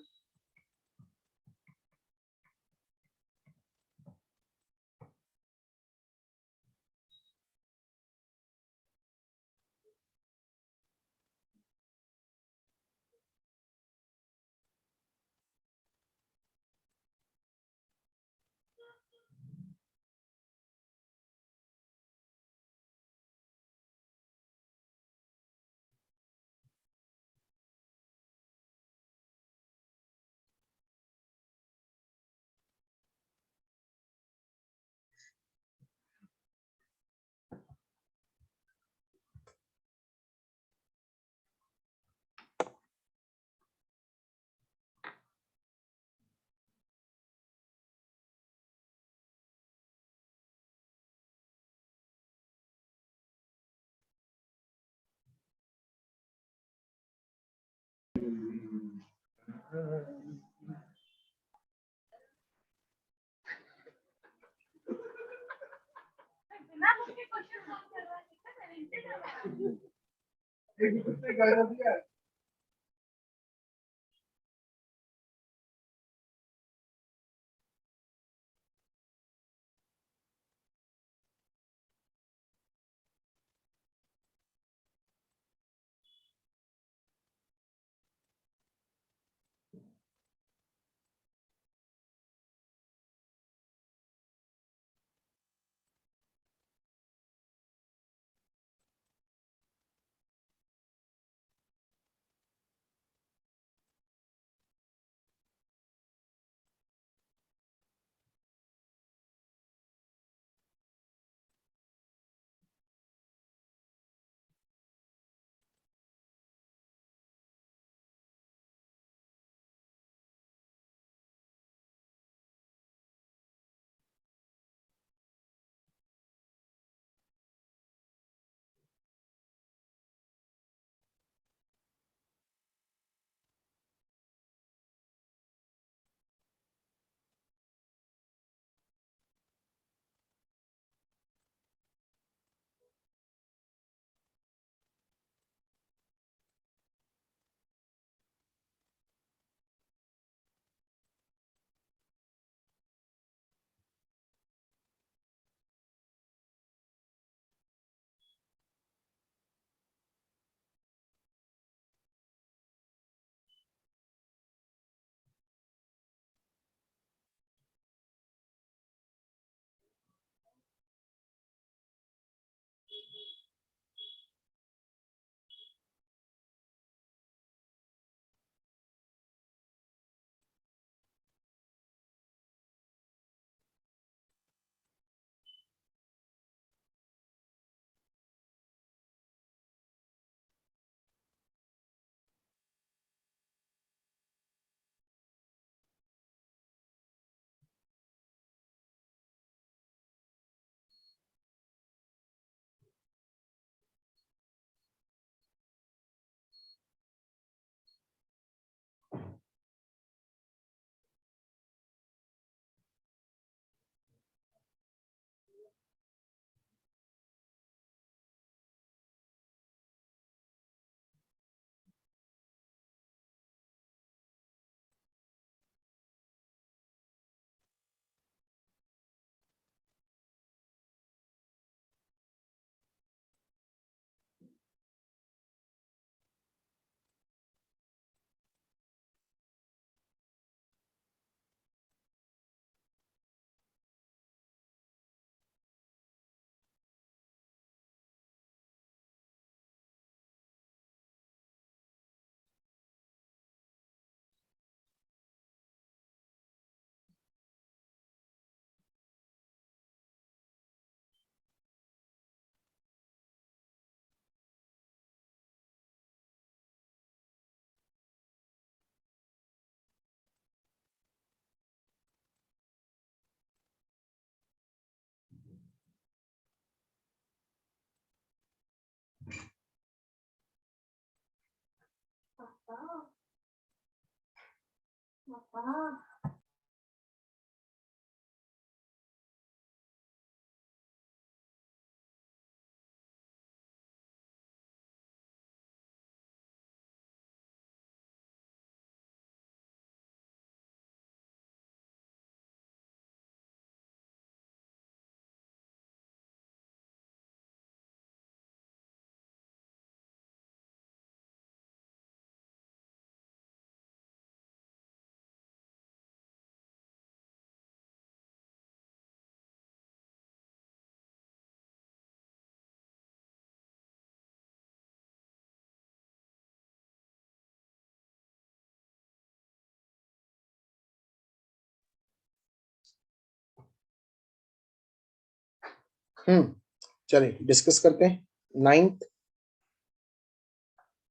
चलिए डिस्कस करते हैं. 9th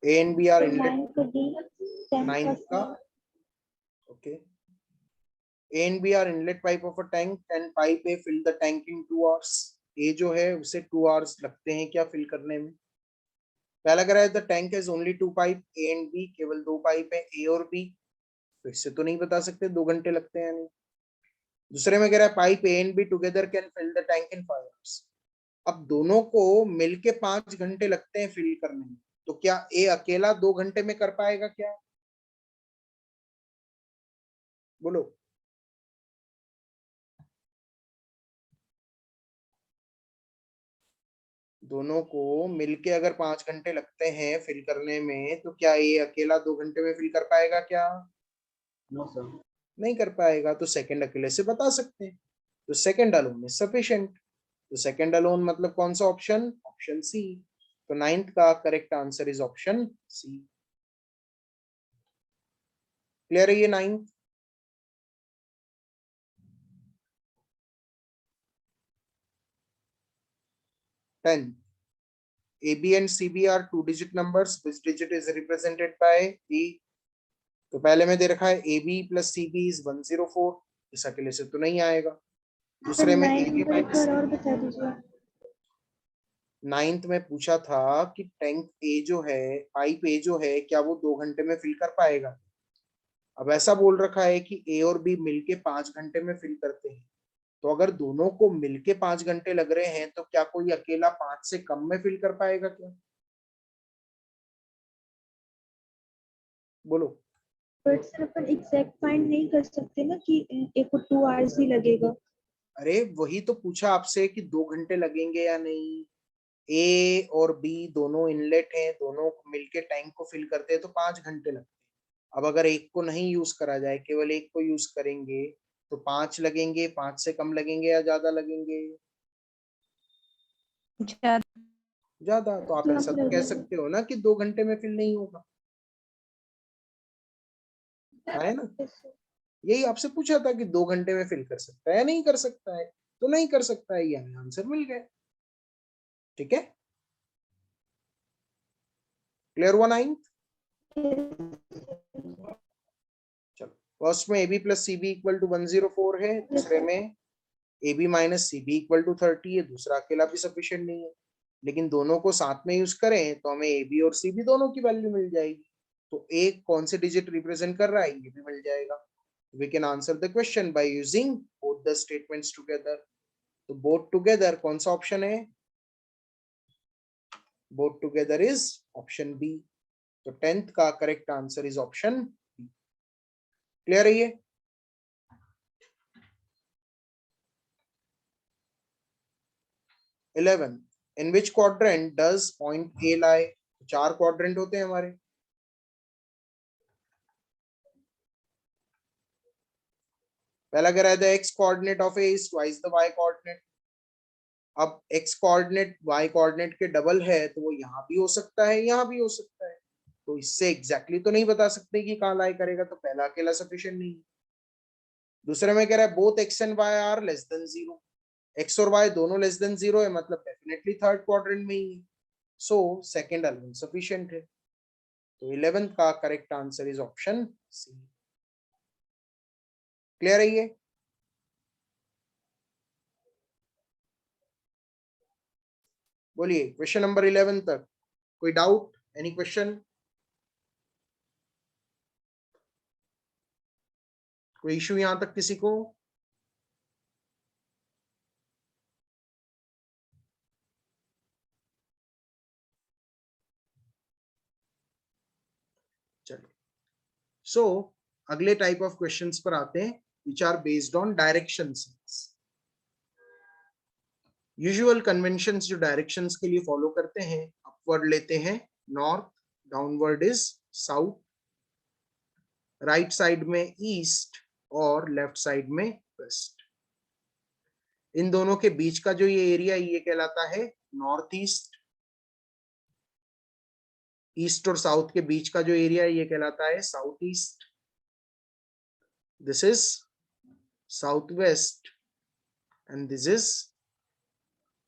A and B are inlet. 9 का D, 10 का 9th का okay. A and B are inlet pipe of a tank and pipe A fill the tank in 2 hours. A जो है उसे 2 hours लगते हैं क्या फिल करने में. पहला कह रहा है the tank has only 2 pipe A and B, केवल 2 पाइप है A और B, तो इससे तो नहीं बता सकते 2 घंटे लगते हैं या नहीं. दूसरे में कह रहा है pipe A and B together can fill the tank in 5 hours. अब दोनों को मिलके 5 घंटे लगते हैं फिल करने में, तो क्या ए अकेला 2 घंटे में कर पाएगा क्या? बोलो. दोनों को मिलके अगर 5 घंटे लगते हैं फिल करने में, तो क्या ये अकेला 2 घंटे में फिल कर पाएगा क्या? No sir. नहीं कर पाएगा. तो सेकंड अकेले से बता सकते हैं. तो सेकंड अलोन इज सफिशिएंट. तो सेकंड अलोन मतलब कौन सा ऑप्शन? Option C. तो 9th का correct answer is option C. Clear है ये 9th? 10th. AB and CB are 2-digit numbers. Which digit is represented by B? तो पहले में दे रखा है AB plus CB is 104. इस अकेले से तो नहीं आएगा. दूसरे में AB minus और बता दीजिए. 9th में पूछा था कि टैंक A जो है, पाइप A जो है, क्या वो 2 घंटे में फिल कर पाएगा. अब ऐसा बोल रखा है कि A और B मिलके 5 घंटे में फिल करते हैं. तो अगर दोनों को मिलके 5 घंटे लग रहे हैं, तो क्या कोई अकेला 5 से कम में फिल कर पाएगा क्या? बोलो. But sir upon exact find नहीं कर सकते ना कि एक को 2 आवर्स ही लगेगा. अरे वही तो पूछा आपसे कि 2 घंटे लगेंगे या नहीं. ए और बी दोनों इनलेट हैं, दोनों मिलके टैंक को फिल करते हैं तो 5 घंटे लगते हैं. अब अगर एक को नहीं यूज करा जाए, केवल एक को यूज करेंगे, तो 5 लगेंगे. 5 से कम लगेंगे या ज्यादा लगेंगे? ज्यादा. तो आप ऐसा तो कह सकते हो ना कि 2 घंटे में फिल नहीं होगा, है ना. यही आपसे पूछा था कि 2 घंटे में फिल कर सकता है या नहीं कर सकता है. तो नहीं कर सकता है, ये हमें आंसर मिल गया. ठीक है. क्लियर हुआ 9th? चलो. फर्स्ट में AB plus CB equal to 104 है. दूसरे में AB minus CB equal to 30 है. दूसरा अकेला भी सफिशिएंट नहीं है, लेकिन दोनों को साथ में यूज करें तो हमें AB और CB दोनों की वैल्यू मिल जाएगी. तो एक कौन से डिजिट रिप्रेजेंट कर रहा है ये भी मिल जाएगा. We can answer the question by using both the statements together. तो both together कौन सा ऑप्शन है? Both together is option B. तो 10th का correct answer is option B. Clear है ये? 11th. In which quadrant does point A lie? 4 quadrant होते हैं हमारे. पहला कह रहा है x coordinate of A is twice the y coordinate. अब x कोऑर्डिनेट y कोऑर्डिनेट के डबल है, तो वो यहाँ भी हो सकता है, यहाँ भी हो सकता है. तो इससे एग्जैक्टली तो नहीं बता सकते कि कहाँ लाई करेगा, तो पहला अकेला सफिशिएंट नहीं है. दूसरे में कह रहा है both x and y are less than 0. x और y दोनों लेस देन 0 है, मतलब डेफिनेटली थर्ड क्वाड्रेंट में ही है. सो सेकंड अलोन सफिशिएंट है. तो 11th का correct answer is option C. Clear है ये? बोलिए क्वेश्चन नंबर 11 तक कोई डाउट, एनी क्वेश्चन? कोई इश्यू यहां तक किसी को? चलिए, सो अगले टाइप ऑफ क्वेश्चंस पर आते हैं, which are based on direction sense. Usual conventions जो डायरेक्शंस के लिए फॉलो करते हैं, अपवर्ड लेते हैं north, downward is south, right side में ईस्ट और लेफ्ट साइड में वेस्ट। इन दोनों के बीच का जो ये एरिया ये कहलाता है नॉर्थ ईस्ट। ईस्ट और साउथ के बीच का जो एरिया ये कहलाता है south east. This is south west and this is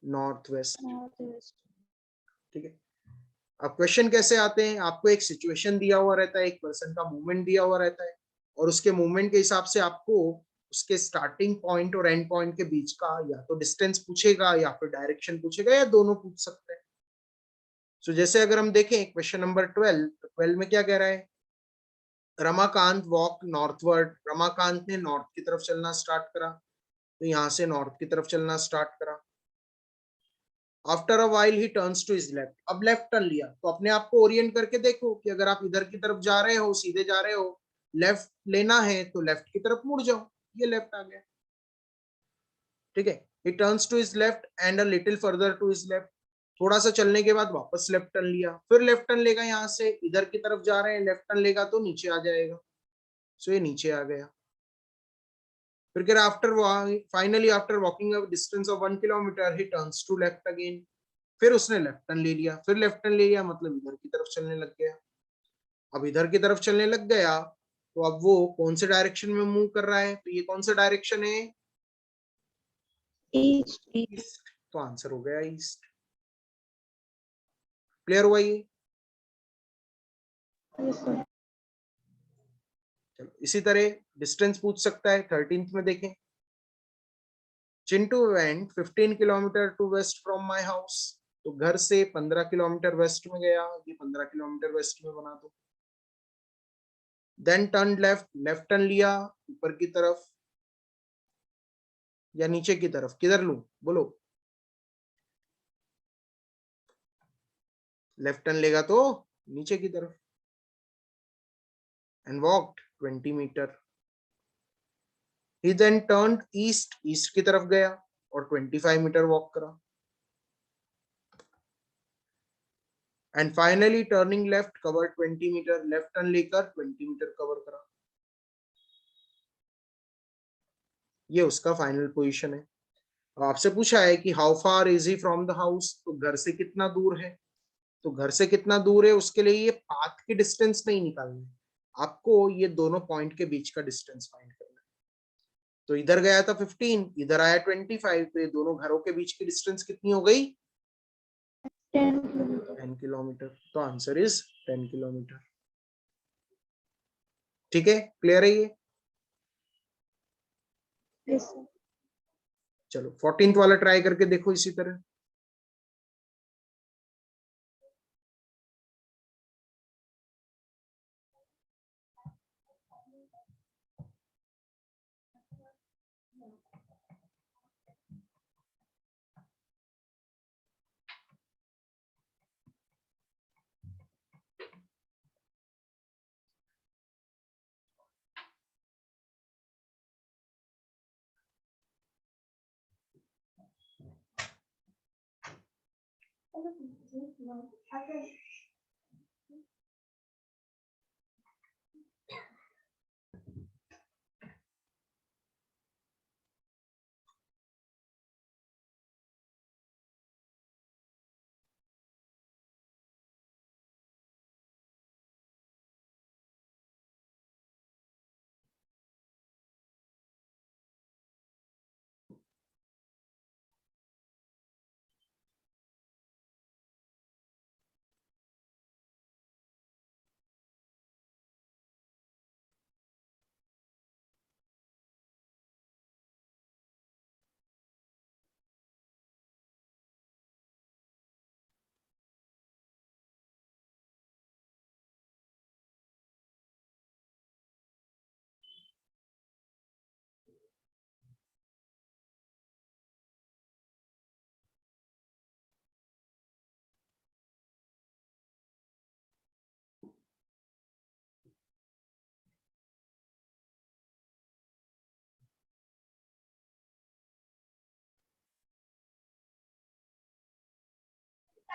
north west. ठीक है, अब क्वेश्चन कैसे आते हैं? आपको एक सिचुएशन दिया हुआ रहता है, एक पर्सन का मूवमेंट दिया हुआ रहता है, और उसके मूवमेंट के हिसाब से आपको उसके स्टार्टिंग पॉइंट और एंड पॉइंट के बीच का या तो डिस्टेंस पूछेगा या फिर डायरेक्शन पूछेगा या दोनों पूछ सकते हैं। सो जैसे अगर हम देखें क्वेश्चन नंबर 12, तो 12 में क्या कह रहा है? Ramakant walk northward. रमाकांत ने नॉर्थ की तरफ चलना स्टार्ट करा, तो यहां से नॉर्थ की तरफ चलना स्टार्ट करा। After a while he turns to his left. अब लेफ्ट टर्न लिया, तो अपने आप को ओरिएंट करके देखो कि अगर आप इधर की तरफ जा रहे हो, सीधे जा रहे हो, लेफ्ट लेना है तो लेफ्ट की तरफ मुड़ जाओ। ये लेफ्ट आ गया। ठीक है, he turns to his left and a little further to his left. थोड़ा सा चलने के बाद वापस लेफ्ट टर्न लिया, फिर लेफ्ट टर्न लेगा, यहां से इधर की तरफ जा रहे हैं, लेफ्ट टर्न लेगा तो नीचे आ जाएगा। सो ये नीचे आ गया। फिर after finally after walking a distance of 1 kilometre he turns to left again. फिर उसने लेफ्ट टर्न ले लिया, फिर लेफ्ट टर्न ले लिया, मतलब इधर की तरफ चलने लग गया। अब इधर की तरफ चलने लग गया, तो अब वो कौन से डायरेक्शन में मूव कर रहा है? तो ये कौन सा डायरेक्शन है? ईस्ट। तो आंसर हो गया ईस्ट। क्लियर हुआ ये? चलो, इसी तरह डिस्टेंस पूछ सकता है। 13th में देखें, Chintu went 15 kilometre to west from my house. तो घर से 15 किलोमीटर वेस्ट में गया, ये 15 किलोमीटर वेस्ट में बना दो। Then turn left, left turn लिया ऊपर की तरफ या नीचे की तरफ, किधर लूं बोलो? लेफ्ट टर्न लेगा तो नीचे की तरफ। And walked 20 metre. He then turned east, east की तरफ गया और 25 मीटर वॉक करा। And finally turning left cover 20 metre, left turn लेकर 20 मीटर कवर करा। ये उसका फाइनल पोजीशन है। आपसे पूछा है कि how far is he from the house, तो घर से कितना दूर है। तो घर से कितना दूर है उसके लिए ये पाथ की डिस्टेंस नहीं निकालनी है, आपको ये दोनों पॉइंट के बीच का डिस्टेंस फाइंड करना है। तो इधर गया था 15, इधर आया 25, तो ये दोनों घरों के बीच की डिस्टेंस कितनी हो गई? 10 किलोमीटर। तो आंसर इज 10 किलोमीटर। ठीक है, क्लियर है ये? चलो 14th वाला ट्राई करके देखो इसी तरह।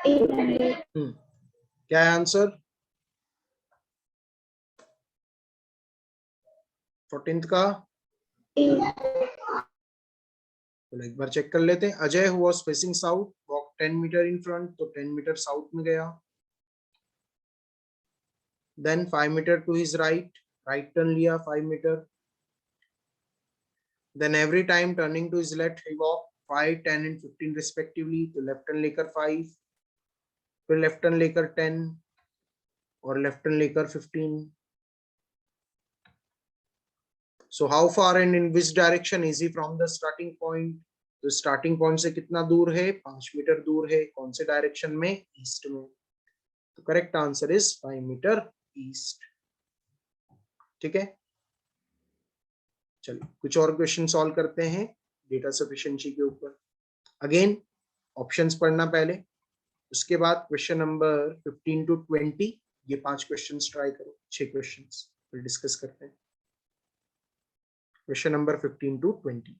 क्या है आंसर? 14th का तो एक बार चेक कर लेते हैं. Ajay who was facing south walked 10 metre in front, तो 10 मीटर साउथ में गया. Then 5 metre to his right, right turn लिया 5 metre. Then every time turning to his left he walked 5, 10 and 15 respectively. तो लेफ्ट टर्न लेकर 5, फिर left turn लेकर 10 और left turn लेकर 15. So how far and in which direction is he from the starting point? तो starting point से कितना दूर है? 5 मीटर दूर है. कौन से डायरेक्शन में? ईस्ट में. तो correct answer is 5 metre east. ठीक है, चलिए कुछ और क्वेश्चन सॉल्व करते हैं डेटा सफिशिएंसी के ऊपर. अगेन ऑप्शंस पढ़ना पहले, उसके बाद क्वेश्चन नंबर 15 to 20 ये 5 क्वेश्चंस ट्राई करो. 6 क्वेश्चंस फिर डिस्कस करते हैं. Question number 15 to 20.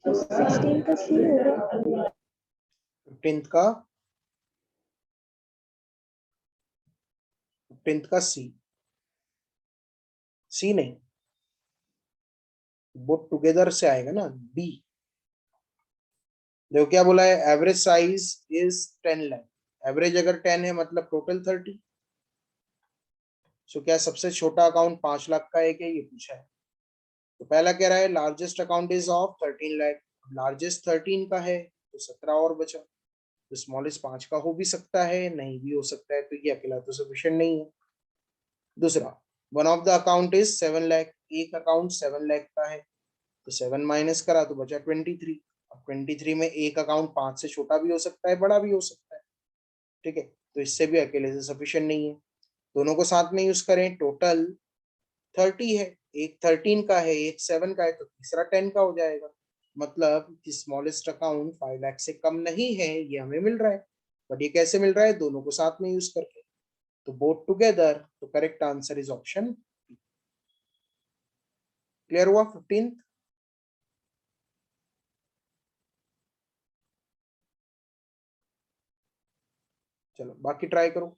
तो 16 का सी होगा. 15th का 15th का सी. सी नहीं, बोथ टुगेदर से आएगा ना. बी देखो क्या बोला है, average size is 10 lakh. Average अगर 10 है मतलब टोटल 30. सो क्या सबसे छोटा अकाउंट 5 लाख का है क्या, ये पूछा है. तो पहला कह रहा है largest account is of 13 lakh. Largest 13 का है तो 17 और बचा. तो स्मॉलेस्ट 5 का हो भी सकता है, नहीं भी हो सकता है, तो ये अकेला तो सफिशिएंट नहीं है. दूसरा, one of the account is 7 lakh. एक अकाउंट 7 लाख का है तो 7 माइनस करा तो बचा 23. अब 23 में एक अकाउंट 5 से छोटा भी हो सकता है, बड़ा भी हो सकता है. ठीक है, तो इससे भी अकेले से सफिशिएंट नहीं है. दोनों को साथ में यूज करें, टोटल 30 है. एक 13 का है, एक 7 का है, तो तीसरा 10 का हो जाएगा. मतलब स्मॉलेस्ट अकाउंट 5 लाख से कम नहीं है, ये हमें मिल रहा है. बट ये कैसे मिल रहा है? दोनों को साथ में यूज करके. तो बोथ टुगेदर. तो correct answer is option. Clear हुआ 15th? चलो बाकी ट्राई करो.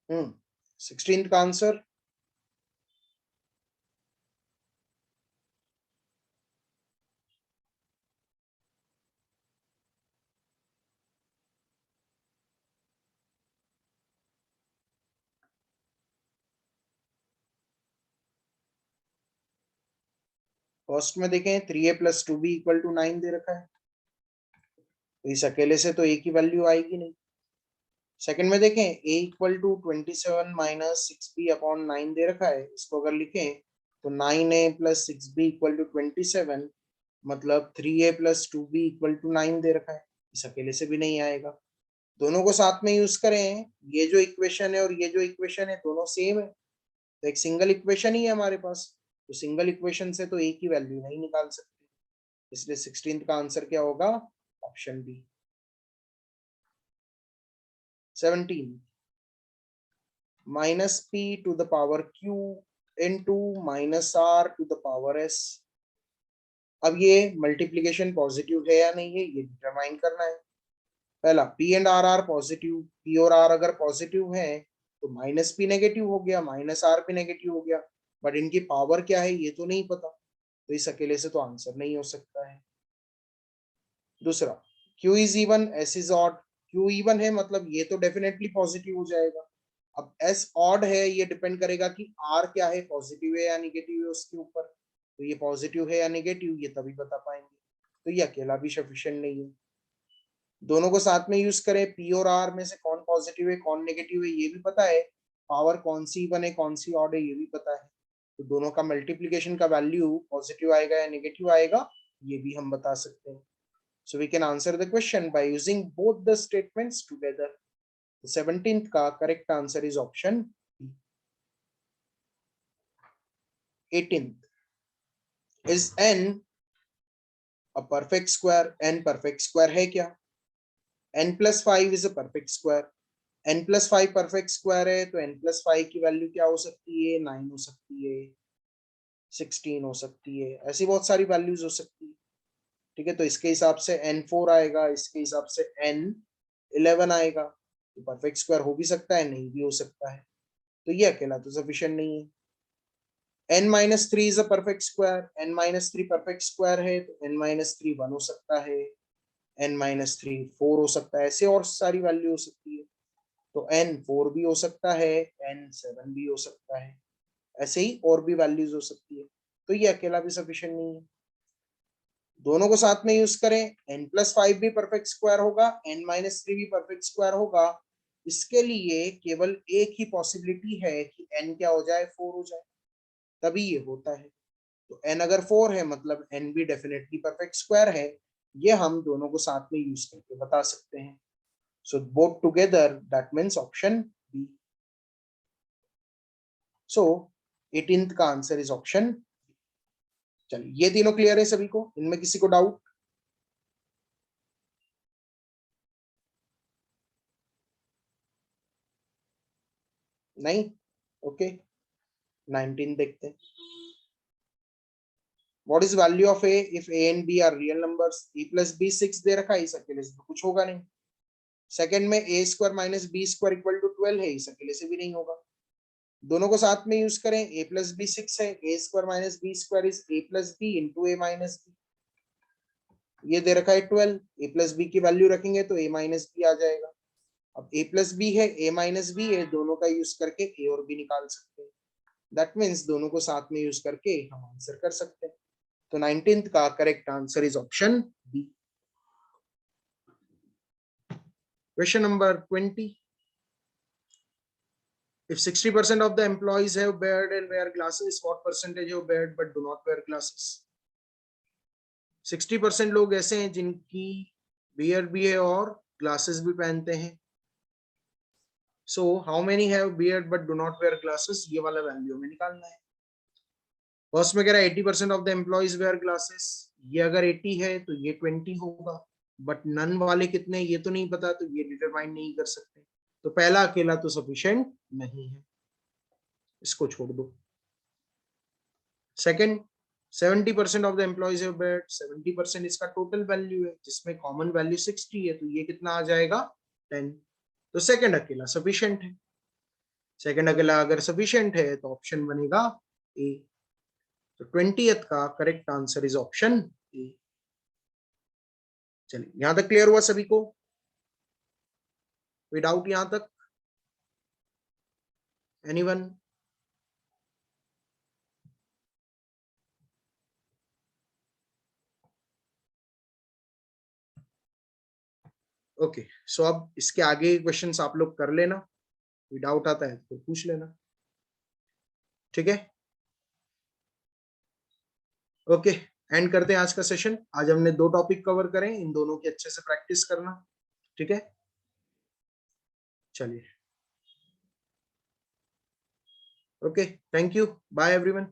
16th का आंसर फर्स्ट में देखें 3a + 2b = 9 दे रखा है, तो इस अकेले से तो a की वैल्यू आएगी नहीं। सेकंड में देखें a = 27 - 6b/9 दे रखा है, इसको अगर लिखें तो 9a + 6b = 27, मतलब 3a + 2b = 9 दे रखा है, इस अकेले से भी नहीं आएगा। दोनों को साथ में यूज करें, ये जो इक्वेशन है और ये जो इक्वेशन है दोनों सेम है, तो एक सिंगल इक्वेशन ही है हमारे पास, तो सिंगल इक्वेशन से तो a की वैल्यू नहीं निकाल सकते, इसलिए 16th का आंसर क्या होगा? Option B. 17 -p⁻q × -r⁻s। अब ये मल्टीप्लीकेशन पॉजिटिव है या नहीं है ये डिटरमाइन करना है। पहला p and r positive, p और r अगर पॉजिटिव है तो -p नेगेटिव हो गया, -r भी नेगेटिव हो गया, बट इनकी पावर क्या है ये तो नहीं पता, तो इस अकेले से तो आंसर नहीं हो सकता है। दूसरा q is even, s is odd. q even है मतलब ये तो डेफिनेटली पॉजिटिव हो जाएगा। अब s ऑड है, ये डिपेंड करेगा कि r क्या है, पॉजिटिव है या नेगेटिव है उसके ऊपर, तो ये पॉजिटिव है या नेगेटिव ये तभी बता पाएंगे, तो ये अकेला भी सफिशिएंट नहीं है। दोनों को साथ में यूज करें, p और r में से कौन पॉजिटिव है कौन नेगेटिव है ये भी पता है, पावर कौन सी इवन है कौन सी ऑड है ये भी पता है, तो दोनों का मल्टीप्लिकेशन का वैल्यू पॉजिटिव आएगा या नेगेटिव आएगा ये भी हम बता सकते हैं। So we can answer the question by using both the statements together. The 17th का correct answer is option B. 18th is n a perfect square? n perfect square है क्या? n + 5 is a perfect square. n + 5 perfect square है तो n + 5 की value क्या हो सकती है? 9 हो सकती है, 16 हो सकती है, ऐसी बहुत सारी वैल्यूज हो सकती है। ठीक है, तो इसके हिसाब से n4 आएगा, इसके हिसाब से n11 आएगा, तो परफेक्ट स्क्वायर हो भी सकता है नहीं भी हो सकता है, तो ये अकेला तो सफिशिएंट नहीं है। n-3 is a perfect square, n-3 perfect square है तो n-3 1 हो सकता है, n-3 4 हो सकता है, ऐसे और सारी वैल्यू हो सकती है, तो n4 भी हो सकता है, n7 भी हो सकता है, ऐसे ही और भी वैल्यूज हो सकती है, तो ये अकेला भी सफिशिएंट नहीं है। दोनों को साथ में यूज करें, n + 5 भी परफेक्ट स्क्वायर होगा, n-3 भी परफेक्ट स्क्वायर होगा, इसके लिए केवल एक ही पॉसिबिलिटी है कि n क्या हो जाए? 4 हो जाए, तभी ये होता है, तो n अगर 4 है मतलब n भी डेफिनेटली परफेक्ट स्क्वायर है, ये हम दोनों को साथ में यूज करके बता सकते हैं। So both together that means option B. So 18th का आंसर इज ऑप्शन। चलिए ये तीनों क्लियर है सभी को, इनमें किसी को डाउट? नहीं? ओके, 19 देखते हैं। What is value of a if a and b are real numbers? a + b 6 दे रखा है, इस अकेले से तो कुछ होगा नहीं। सेकंड में a² - b² = 12 है, इस अकेले से भी नहीं होगा। दोनों को साथ में यूज करें, a + b 6 है, a² - b² is a + b into a - b, ये दे रखा है 12, a + b की वैल्यू रखेंगे तो a - b आ जाएगा। अब a + b है, a - b है, दोनों का यूज करके a और b निकाल सकते हैं, दैट मीन्स दोनों को साथ में यूज करके हम आंसर कर सकते हैं, तो 19th का correct answer is option B. Question number 20, if 60% of the employees have beard and wear glasses, what percentage have beard but do not wear glasses? 60% लोग ऐसे हैं जिनकी बियर्ड भी है और ग्लासेस भी पहनते हैं, so how many have beard but do not where glasses, ये वाला वैल्यू में निकालना है। फर्स्ट में कह रहा है 80% of the employees where glasses, ये अगर 80 है तो ये 20 होगा, बट नन वाले कितने ये तो नहीं पता, तो ये डिटरमाइन नहीं कर सकते, तो पहला अकेला तो सफिशिएंट नहीं है, इसको छोड़ दो। Second 70% of the employees have Baird, 70% इसका टोटल वैल्यू है जिसमें कॉमन वैल्यू 60 है, तो ये कितना आ जाएगा? 10, तो सेकंड अकेला सफिशिएंट है। सेकंड अकेला अगर सफिशिएंट है तो ऑप्शन बनेगा ए। तो 20th का करेक्ट आंसर इज ऑप्शन ए। चलिए, यहां तक क्लियर हुआ सभी को? कोई डाउट यहां तक? एनीवन? ओके, सो अब इसके आगे क्वेश्चंस आप लोग कर लेना, कोई डाउट आता है तो पूछ लेना, ठीक है? ओके, एंड करते हैं आज का सेशन। आज हमने 2 टॉपिक कवर करें, इन दोनों की अच्छे से प्रैक्टिस करना, ठीक है? चलिए, okay, thank you, bye everyone.